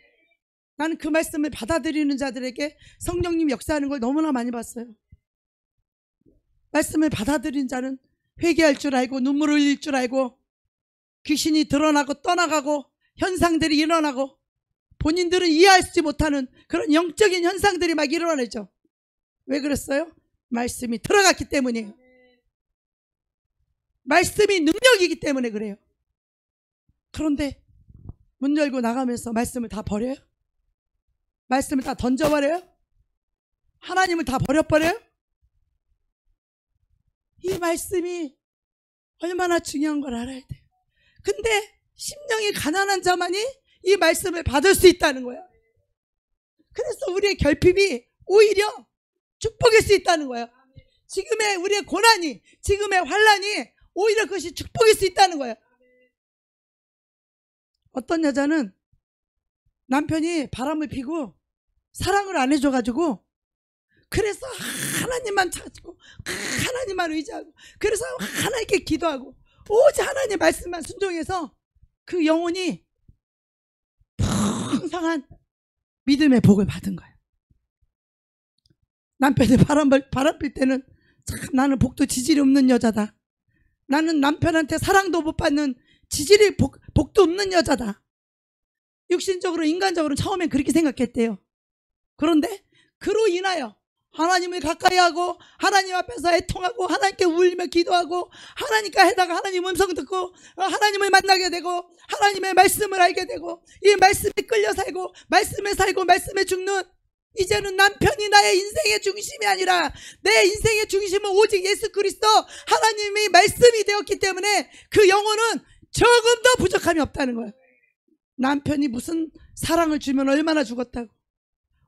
S1: 나는 그 말씀을 받아들이는 자들에게 성령님 역사하는 걸 너무나 많이 봤어요. 말씀을 받아들인 자는 회개할 줄 알고 눈물을 흘릴 줄 알고 귀신이 드러나고 떠나가고 현상들이 일어나고 본인들은 이해하지 못하는 그런 영적인 현상들이 막 일어나죠. 왜 그랬어요? 말씀이 들어갔기 때문이에요. 말씀이 능력이기 때문에 그래요. 그런데 문 열고 나가면서 말씀을 다 버려요? 말씀을 다 던져버려요? 하나님을 다 버려버려요? 이 말씀이 얼마나 중요한 걸 알아야 돼요. 근데 심령이 가난한 자만이 이 말씀을 받을 수 있다는 거야. 그래서 우리의 결핍이 오히려 축복일 수 있다는 거예요. 지금의 우리의 고난이, 지금의 환난이 오히려 그것이 축복일 수 있다는 거예요. 어떤 여자는 남편이 바람을 피고 사랑을 안 해줘가지고, 그래서 하나님만 찾고 하나님만 의지하고, 그래서 하나님께 기도하고 오직 하나님 말씀만 순종해서 그 영혼이 풍성한 믿음의 복을 받은 거예요. 남편이 바람 필 때는 참 나는 복도 지질이 없는 여자다. 나는 남편한테 사랑도 못 받는 지질이 복도 없는 여자다. 육신적으로 인간적으로 처음엔 그렇게 생각했대요. 그런데 그로 인하여 하나님을 가까이 하고 하나님 앞에서 애통하고 하나님께 울며 기도하고 하나님께 해다가 하나님 음성 듣고 하나님을 만나게 되고 하나님의 말씀을 알게 되고 이 말씀에 끌려 살고 말씀에 살고 말씀에 죽는, 이제는 남편이 나의 인생의 중심이 아니라 내 인생의 중심은 오직 예수 그리스도 하나님의 말씀이 되었기 때문에 그 영혼은 조금도 부족함이 없다는 거예요. 남편이 무슨 사랑을 주면 얼마나 죽었다고.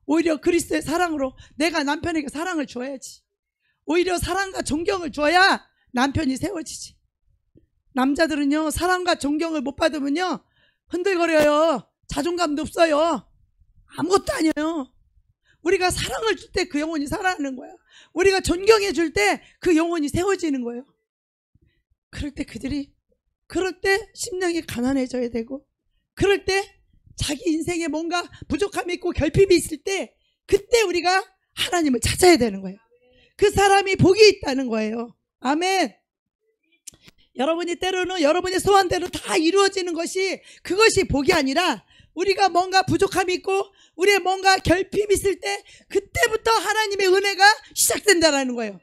S1: 오히려 그리스도의 사랑으로 내가 남편에게 사랑을 줘야지. 오히려 사랑과 존경을 줘야 남편이 세워지지. 남자들은요, 사랑과 존경을 못 받으면요 흔들거려요. 자존감도 없어요. 아무것도 아니에요. 우리가 사랑을 줄 때 그 영혼이 살아나는 거야. 우리가 존경해 줄 때 그 영혼이 세워지는 거예요. 그럴 때 심령이 가난해져야 되고, 그럴 때 자기 인생에 뭔가 부족함이 있고 결핍이 있을 때 그때 우리가 하나님을 찾아야 되는 거예요. 그 사람이 복이 있다는 거예요. 아멘. 여러분이 때로는 여러분의 소원대로 다 이루어지는 것이, 그것이 복이 아니라 우리가 뭔가 부족함이 있고 우리의 뭔가 결핍이 있을 때 그때부터 하나님의 은혜가 시작된다라는 거예요.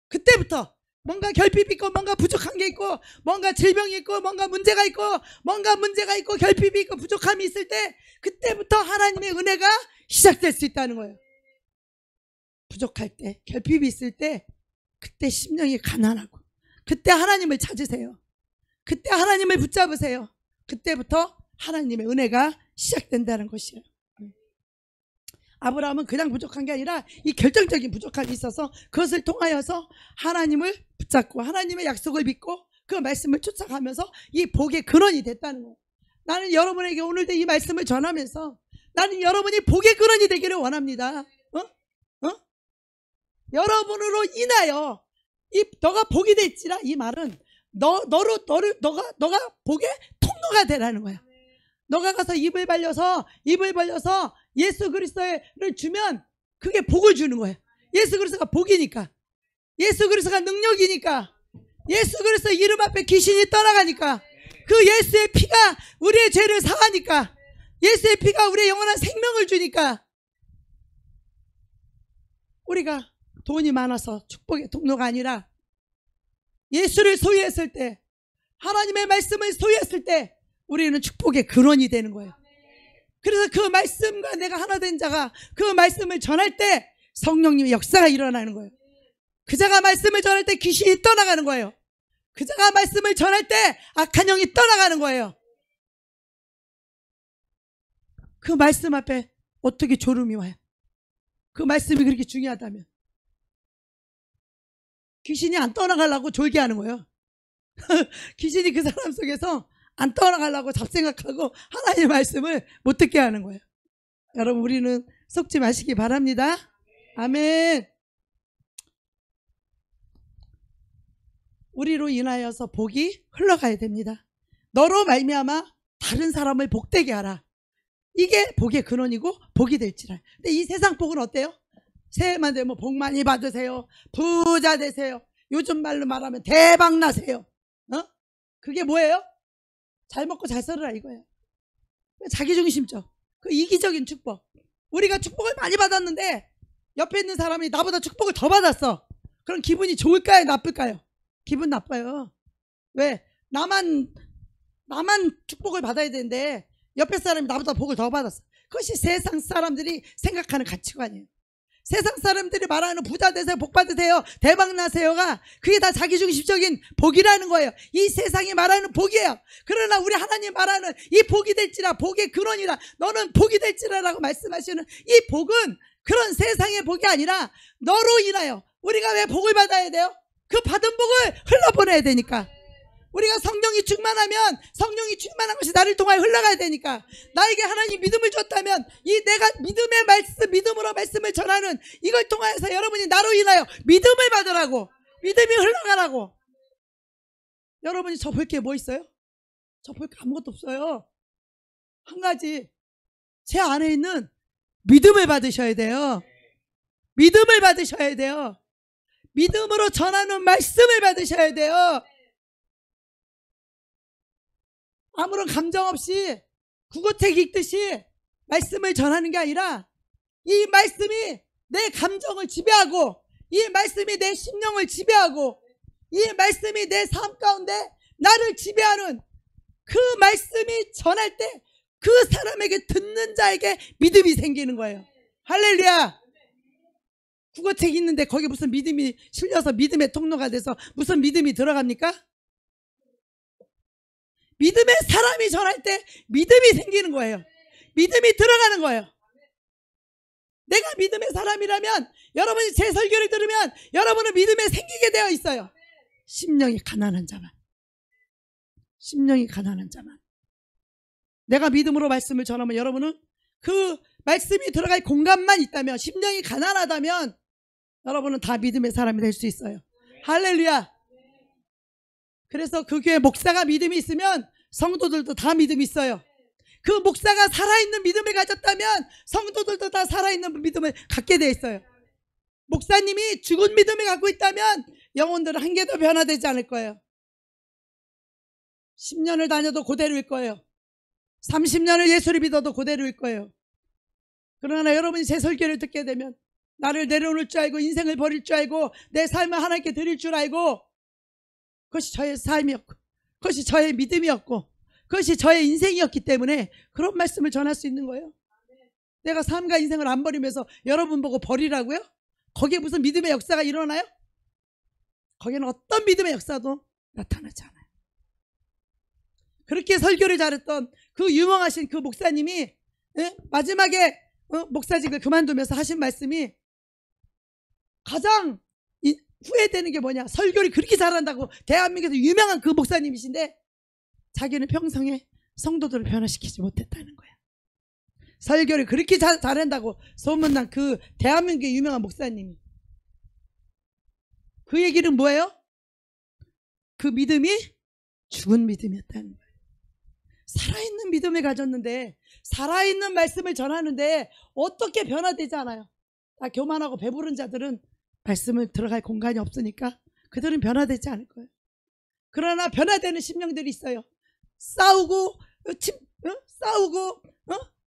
S1: 그때부터 뭔가 결핍이 있고 뭔가 부족한 게 있고 뭔가 질병이 있고 뭔가 문제가 있고 결핍이 있고 부족함이 있을 때 그때부터 하나님의 은혜가 시작될 수 있다는 거예요. 부족할 때, 결핍이 있을 때 그때 심령이 가난하고 그때 하나님을 찾으세요. 그때 하나님을 붙잡으세요. 그때부터 하나님의 은혜가 시작된다는 것이에요. 아브라함은 그냥 부족한 게 아니라 이 결정적인 부족함이 있어서 그것을 통하여서 하나님을 붙잡고 하나님의 약속을 믿고 그 말씀을 쫓아가면서 이 복의 근원이 됐다는 거예요. 나는 여러분에게 오늘도 이 말씀을 전하면서 나는 여러분이 복의 근원이 되기를 원합니다. 여러분으로 인하여 너가 복이 됐지라, 이 말은 너가 복의 통로가 되라는 거야. 너가 가서 입을 벌려서 예수 그리스도를 주면 그게 복을 주는 거예요. 예수 그리스도가 복이니까, 예수 그리스도가 능력이니까, 예수 그리스도 이름 앞에 귀신이 떠나가니까, 그 예수의 피가 우리의 죄를 사하니까, 예수의 피가 우리의 영원한 생명을 주니까, 우리가 돈이 많아서 축복의 통로가 아니라 예수를 소유했을 때 하나님의 말씀을 소유했을 때 우리는 축복의 근원이 되는 거예요. 그래서 그 말씀과 내가 하나 된 자가 그 말씀을 전할 때 성령님의 역사가 일어나는 거예요. 그 자가 말씀을 전할 때 귀신이 떠나가는 거예요. 그 자가 말씀을 전할 때 악한 영이 떠나가는 거예요. 그 말씀 앞에 어떻게 졸음이 와요? 그 말씀이 그렇게 중요하다면 귀신이 안 떠나가려고 졸게하는 거예요. 귀신이 그 사람 속에서 안 떠나가려고 잡생각하고 하나님의 말씀을 못 듣게 하는 거예요. 여러분, 우리는 속지 마시기 바랍니다. 아멘. 우리로 인하여서 복이 흘러가야 됩니다. 너로 말미암아 다른 사람을 복되게 하라. 이게 복의 근원이고 복이 될지라. 근데 이 세상 복은 어때요? 새해만 되면 복 많이 받으세요. 부자 되세요. 요즘 말로 말하면 대박 나세요. 그게 뭐예요? 잘 먹고 잘 살으라 이거예요. 자기중심적, 그 이기적인 축복. 우리가 축복을 많이 받았는데 옆에 있는 사람이 나보다 축복을 더 받았어. 그럼 기분이 좋을까요? 나쁠까요? 기분 나빠요. 왜? 나만 축복을 받아야 되는데 옆에 사람이 나보다 복을 더 받았어. 그것이 세상 사람들이 생각하는 가치관이에요. 세상 사람들이 말하는 부자 되세요, 복 받으세요, 대박 나세요가 그게 다 자기중심적인 복이라는 거예요. 이 세상이 말하는 복이에요. 그러나 우리 하나님 말하는 이 복이 될지라, 복의 근원이라, 너는 복이 될지라라고 말씀하시는 이 복은 그런 세상의 복이 아니라 너로 인하여. 우리가 왜 복을 받아야 돼요? 그 받은 복을 흘러보내야 되니까. 우리가 성령이 충만하면 성령이 충만한 것이 나를 통하여 흘러가야 되니까. 나에게 하나님 믿음을 줬다면 이 내가 믿음의 말씀, 믿음으로 말씀을 전하는 이걸 통하여서 여러분이 나로 인하여 믿음을 받으라고, 믿음이 흘러가라고. 여러분이 저 볼 게 뭐 있어요? 저 볼 게 아무것도 없어요. 한 가지, 제 안에 있는 믿음을 받으셔야 돼요. 믿음을 받으셔야 돼요. 믿음으로 전하는 말씀을 받으셔야 돼요. 아무런 감정 없이 국어책 읽듯이 말씀을 전하는 게 아니라 이 말씀이 내 감정을 지배하고, 이 말씀이 내 심령을 지배하고, 이 말씀이 내 삶 가운데 나를 지배하는 그 말씀이 전할 때 그 사람에게, 듣는 자에게 믿음이 생기는 거예요. 할렐루야. 국어책 있는데 거기 무슨 믿음이 실려서 믿음의 통로가 돼서 무슨 믿음이 들어갑니까? 믿음의 사람이 전할 때 믿음이 생기는 거예요. 믿음이 들어가는 거예요. 내가 믿음의 사람이라면 여러분이 제 설교를 들으면 여러분은 믿음에 생기게 되어 있어요. 심령이 가난한 자만. 심령이 가난한 자만. 내가 믿음으로 말씀을 전하면 여러분은 그 말씀이 들어갈 공간만 있다면, 심령이 가난하다면 여러분은 다 믿음의 사람이 될 수 있어요. 할렐루야. 그래서 그 교회 목사가 믿음이 있으면 성도들도 다 믿음이 있어요. 그 목사가 살아있는 믿음을 가졌다면 성도들도 다 살아있는 믿음을 갖게 돼 있어요. 목사님이 죽은 믿음을 갖고 있다면 영혼들은 한 개도 변화되지 않을 거예요. 10년을 다녀도 그대로일 거예요. 30년을 예수를 믿어도 그대로일 거예요. 그러나 여러분이 제 설교를 듣게 되면 나를 내려놓을 줄 알고, 인생을 버릴 줄 알고, 내 삶을 하나님께 드릴 줄 알고, 그것이 저의 삶이었고, 그것이 저의 믿음이었고, 그것이 저의 인생이었기 때문에 그런 말씀을 전할 수 있는 거예요. 내가 삶과 인생을 안 버리면서 여러분 보고 버리라고요? 거기에 무슨 믿음의 역사가 일어나요? 거기는 어떤 믿음의 역사도 나타나지 않아요. 그렇게 설교를 잘했던 그 유명하신 그 목사님이 마지막에 목사직을 그만두면서 하신 말씀이 가장 후회되는 게 뭐냐, 설교를 그렇게 잘한다고 대한민국에서 유명한 그 목사님이신데 자기는 평생에 성도들을 변화시키지 못했다는 거야. 설교를 그렇게 잘한다고 소문난 그 대한민국의 유명한 목사님이. 그 얘기는 뭐예요? 그 믿음이 죽은 믿음이었다는 거예요. 살아있는 믿음을 가졌는데, 살아있는 말씀을 전하는데 어떻게 변화되지 않아요? 다 교만하고 배부른 자들은 말씀을 들어갈 공간이 없으니까 그들은 변화되지 않을 거예요. 그러나 변화되는 심령들이 있어요. 싸우고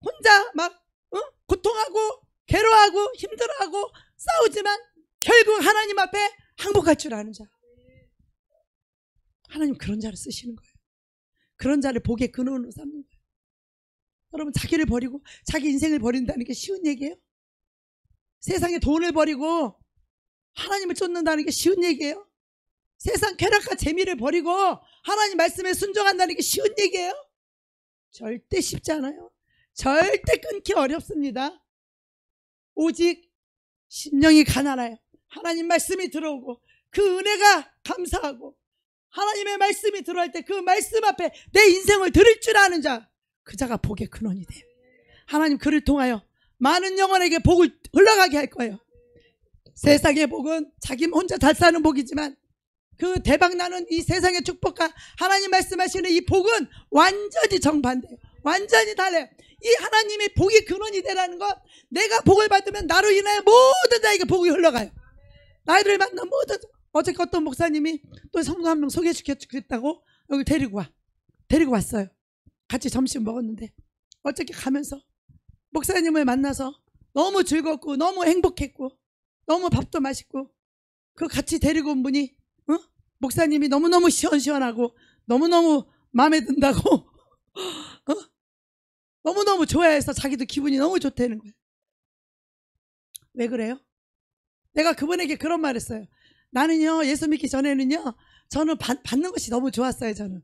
S1: 혼자 막 고통하고 괴로워하고 힘들어하고 싸우지만 결국 하나님 앞에 항복할 줄 아는 자. 하나님 그런 자를 쓰시는 거예요. 그런 자를 복의 근원으로 삼는 거예요. 여러분, 자기를 버리고 자기 인생을 버린다는 게 쉬운 얘기예요? 세상에 돈을 버리고 하나님을 쫓는다는 게 쉬운 얘기예요? 세상 쾌락과 재미를 버리고 하나님 말씀에 순종한다는 게 쉬운 얘기예요? 절대 쉽지 않아요. 절대 끊기 어렵습니다. 오직 심령이 가난하여 하나님 말씀이 들어오고 그 은혜가 감사하고 하나님의 말씀이 들어올 때 그 말씀 앞에 내 인생을 드릴 줄 아는 자, 그 자가 복의 근원이 돼요. 하나님 그를 통하여 많은 영혼에게 복을 흘러가게 할 거예요. 세상의 복은 자기 혼자 잘 사는 복이지만 그 대박나는 이 세상의 축복과 하나님 말씀하시는 이 복은 완전히 정반대예요. 완전히 달라요. 이 하나님이 복의 근원이 되라는 것, 내가 복을 받으면 나로 인하여 모든 자에게 복이 흘러가요. 나를 만난 모든, 어저께 어떤 목사님이 또 성도 한 명 소개시켜주겠다고 여기 데리고 왔어요. 같이 점심 먹었는데 어저께 가면서 목사님을 만나서 너무 즐겁고 너무 행복했고 너무 밥도 맛있고, 그 같이 데리고 온 분이 목사님이 너무너무 시원시원하고 너무너무 마음에 든다고 너무너무 좋아해서 자기도 기분이 너무 좋다는 거예요. 왜 그래요? 내가 그분에게 그런 말 했어요. 나는요, 예수 믿기 전에는요, 저는 받는 것이 너무 좋았어요. 저는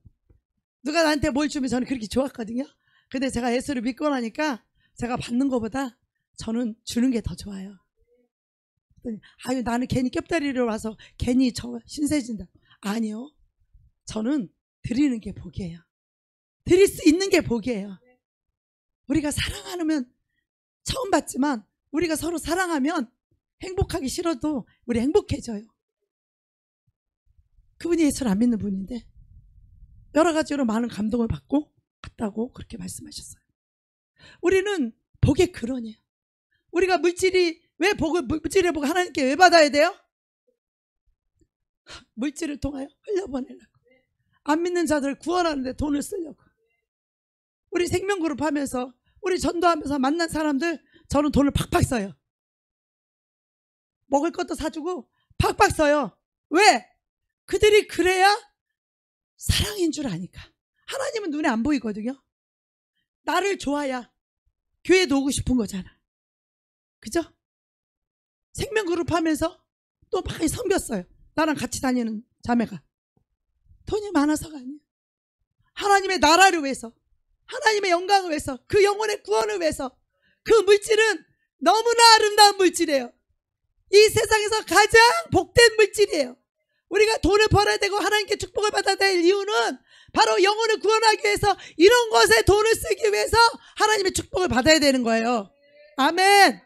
S1: 누가 나한테 뭘 주면 저는 그렇게 좋았거든요. 근데 제가 예수를 믿고 나니까 제가 받는 것보다 저는 주는 게 더 좋아요. 아유, 나는 괜히 겹다리로 와서 괜히 저 신세진다. 아니요, 저는 드리는 게 복이에요. 드릴 수 있는 게 복이에요. 우리가 사랑하면 처음 봤지만 우리가 서로 사랑하면 행복하기 싫어도 우리 행복해져요. 그분이 예수를 안 믿는 분인데 여러 가지로 많은 감동을 받고 갔다고 그렇게 말씀하셨어요. 우리는 복의 근원이에요. 우리가 물질의 복을 하나님께 왜 받아야 돼요? 물질을 통하여 흘려보내려고. 안 믿는 자들을 구원하는데 돈을 쓰려고. 우리 생명그룹 하면서, 우리 전도하면서 만난 사람들 저는 돈을 팍팍 써요. 먹을 것도 사주고 팍팍 써요. 왜? 그들이 그래야 사랑인 줄 아니까. 하나님은 눈에 안 보이거든요. 나를 좋아야 교회도 오고 싶은 거잖아. 그죠? 생명그룹 하면서 또 많이 섬겼어요. 나랑 같이 다니는 자매가. 돈이 많아서가 아니에요. 하나님의 나라를 위해서, 하나님의 영광을 위해서, 그 영혼의 구원을 위해서. 그 물질은 너무나 아름다운 물질이에요. 이 세상에서 가장 복된 물질이에요. 우리가 돈을 벌어야 되고 하나님께 축복을 받아야 될 이유는 바로 영혼을 구원하기 위해서, 이런 것에 돈을 쓰기 위해서 하나님의 축복을 받아야 되는 거예요. 아멘.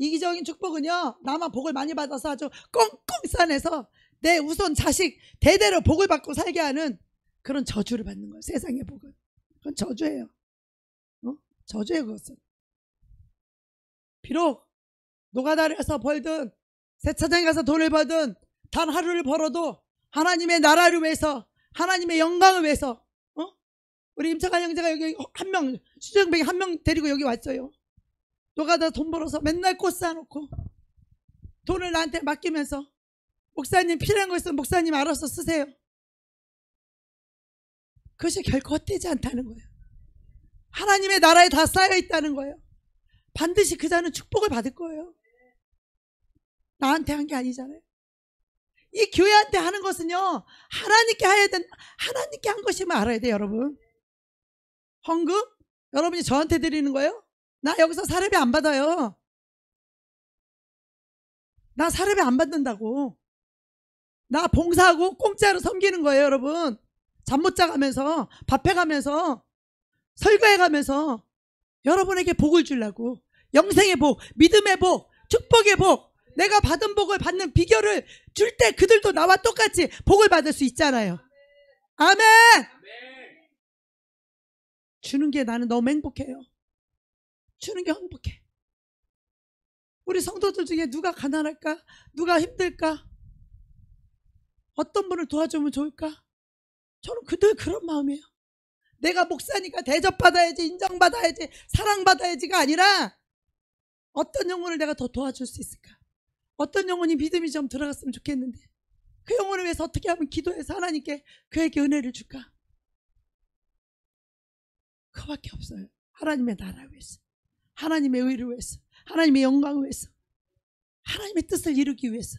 S1: 이기적인 축복은요, 나만 복을 많이 받아서 아주 꽁꽁 싸내서 내 우선 자식 대대로 복을 받고 살게 하는 그런 저주를 받는 거예요. 세상의 복은. 그건 저주예요. 저주예요. 그것은. 비록 노가다를 해서 벌든 세차장에 가서 돈을 벌든 단 하루를 벌어도 하나님의 나라를 위해서, 하나님의 영광을 위해서. 우리 임창환 형제가 여기 한 명, 수정백이 한 명 데리고 여기 왔어요. 노가다 돈 벌어서 맨날 꽃 쌓아놓고 돈을 나한테 맡기면서, 목사님 필요한 거 있으면 목사님 알아서 쓰세요. 그것이 결코 헛되지 않다는 거예요. 하나님의 나라에 다 쌓여 있다는 거예요. 반드시 그 자는 축복을 받을 거예요. 나한테 한 게 아니잖아요. 이 교회한테 하는 것은요, 하나님께 하나님께 한 것임을 알아야 돼요. 여러분, 헌금 여러분이 저한테 드리는 거예요? 나 여기서 사례비 안 받아요. 나 사례비 안 받는다고. 나 봉사하고 공짜로 섬기는 거예요. 여러분, 잠 못 자가면서, 밥해가면서, 설교해가면서 여러분에게 복을 주려고. 영생의 복, 믿음의 복, 축복의 복, 내가 받은 복을 받는 비결을 줄 때 그들도 나와 똑같이 복을 받을 수 있잖아요. 아멘. 주는 게 나는 너무 행복해요. 주는 게 행복해. 우리 성도들 중에 누가 가난할까? 누가 힘들까? 어떤 분을 도와주면 좋을까? 저는 그들 그런 마음이에요. 내가 목사니까 대접받아야지, 인정받아야지, 사랑받아야지가 아니라 어떤 영혼을 내가 더 도와줄 수 있을까? 어떤 영혼이 믿음이 좀 들어갔으면 좋겠는데 그 영혼을 위해서 어떻게 하면 기도해서 하나님께 그에게 은혜를 줄까? 그밖에 없어요. 하나님의 나라를 위해서, 하나님의 의를 위해서, 하나님의 영광을 위해서, 하나님의 뜻을 이루기 위해서.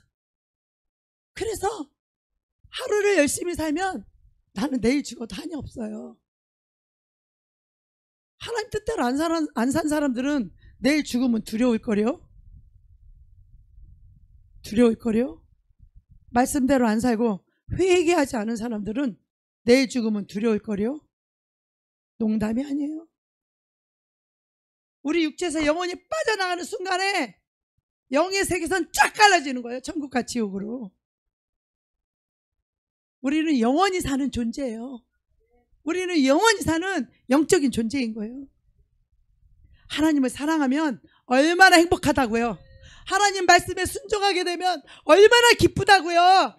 S1: 그래서 하루를 열심히 살면 나는 내일 죽어도 한이 없어요. 하나님 뜻대로 안 산 사람들은 내일 죽으면 두려울 거려. 두려울 거려. 말씀대로 안 살고 회개하지 않은 사람들은 내일 죽으면 두려울 거려. 농담이 아니에요. 우리 육체에서 영혼이 빠져나가는 순간에 영의 세계선 쫙 갈라지는 거예요. 천국과 지옥으로. 우리는 영원히 사는 존재예요. 우리는 영원히 사는 영적인 존재인 거예요. 하나님을 사랑하면 얼마나 행복하다고요. 하나님 말씀에 순종하게 되면 얼마나 기쁘다고요.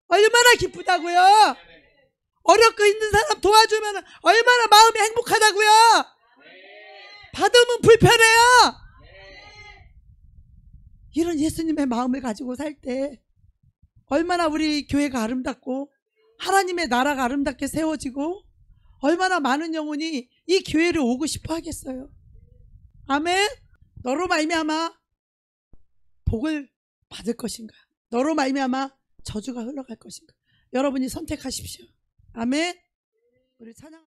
S1: 얼마나 기쁘다고요. 어렵고 힘든 사람 도와주면 얼마나 마음이 행복하다고요. 받으면 불편해요. 이런 예수님의 마음을 가지고 살 때 얼마나 우리 교회가 아름답고 하나님의 나라가 아름답게 세워지고 얼마나 많은 영혼이 이 교회를 오고 싶어 하겠어요. 아멘. 너로 말미암아 복을 받을 것인가, 너로 말미암아 저주가 흘러갈 것인가, 여러분이 선택하십시오. 아멘. 우리 찬양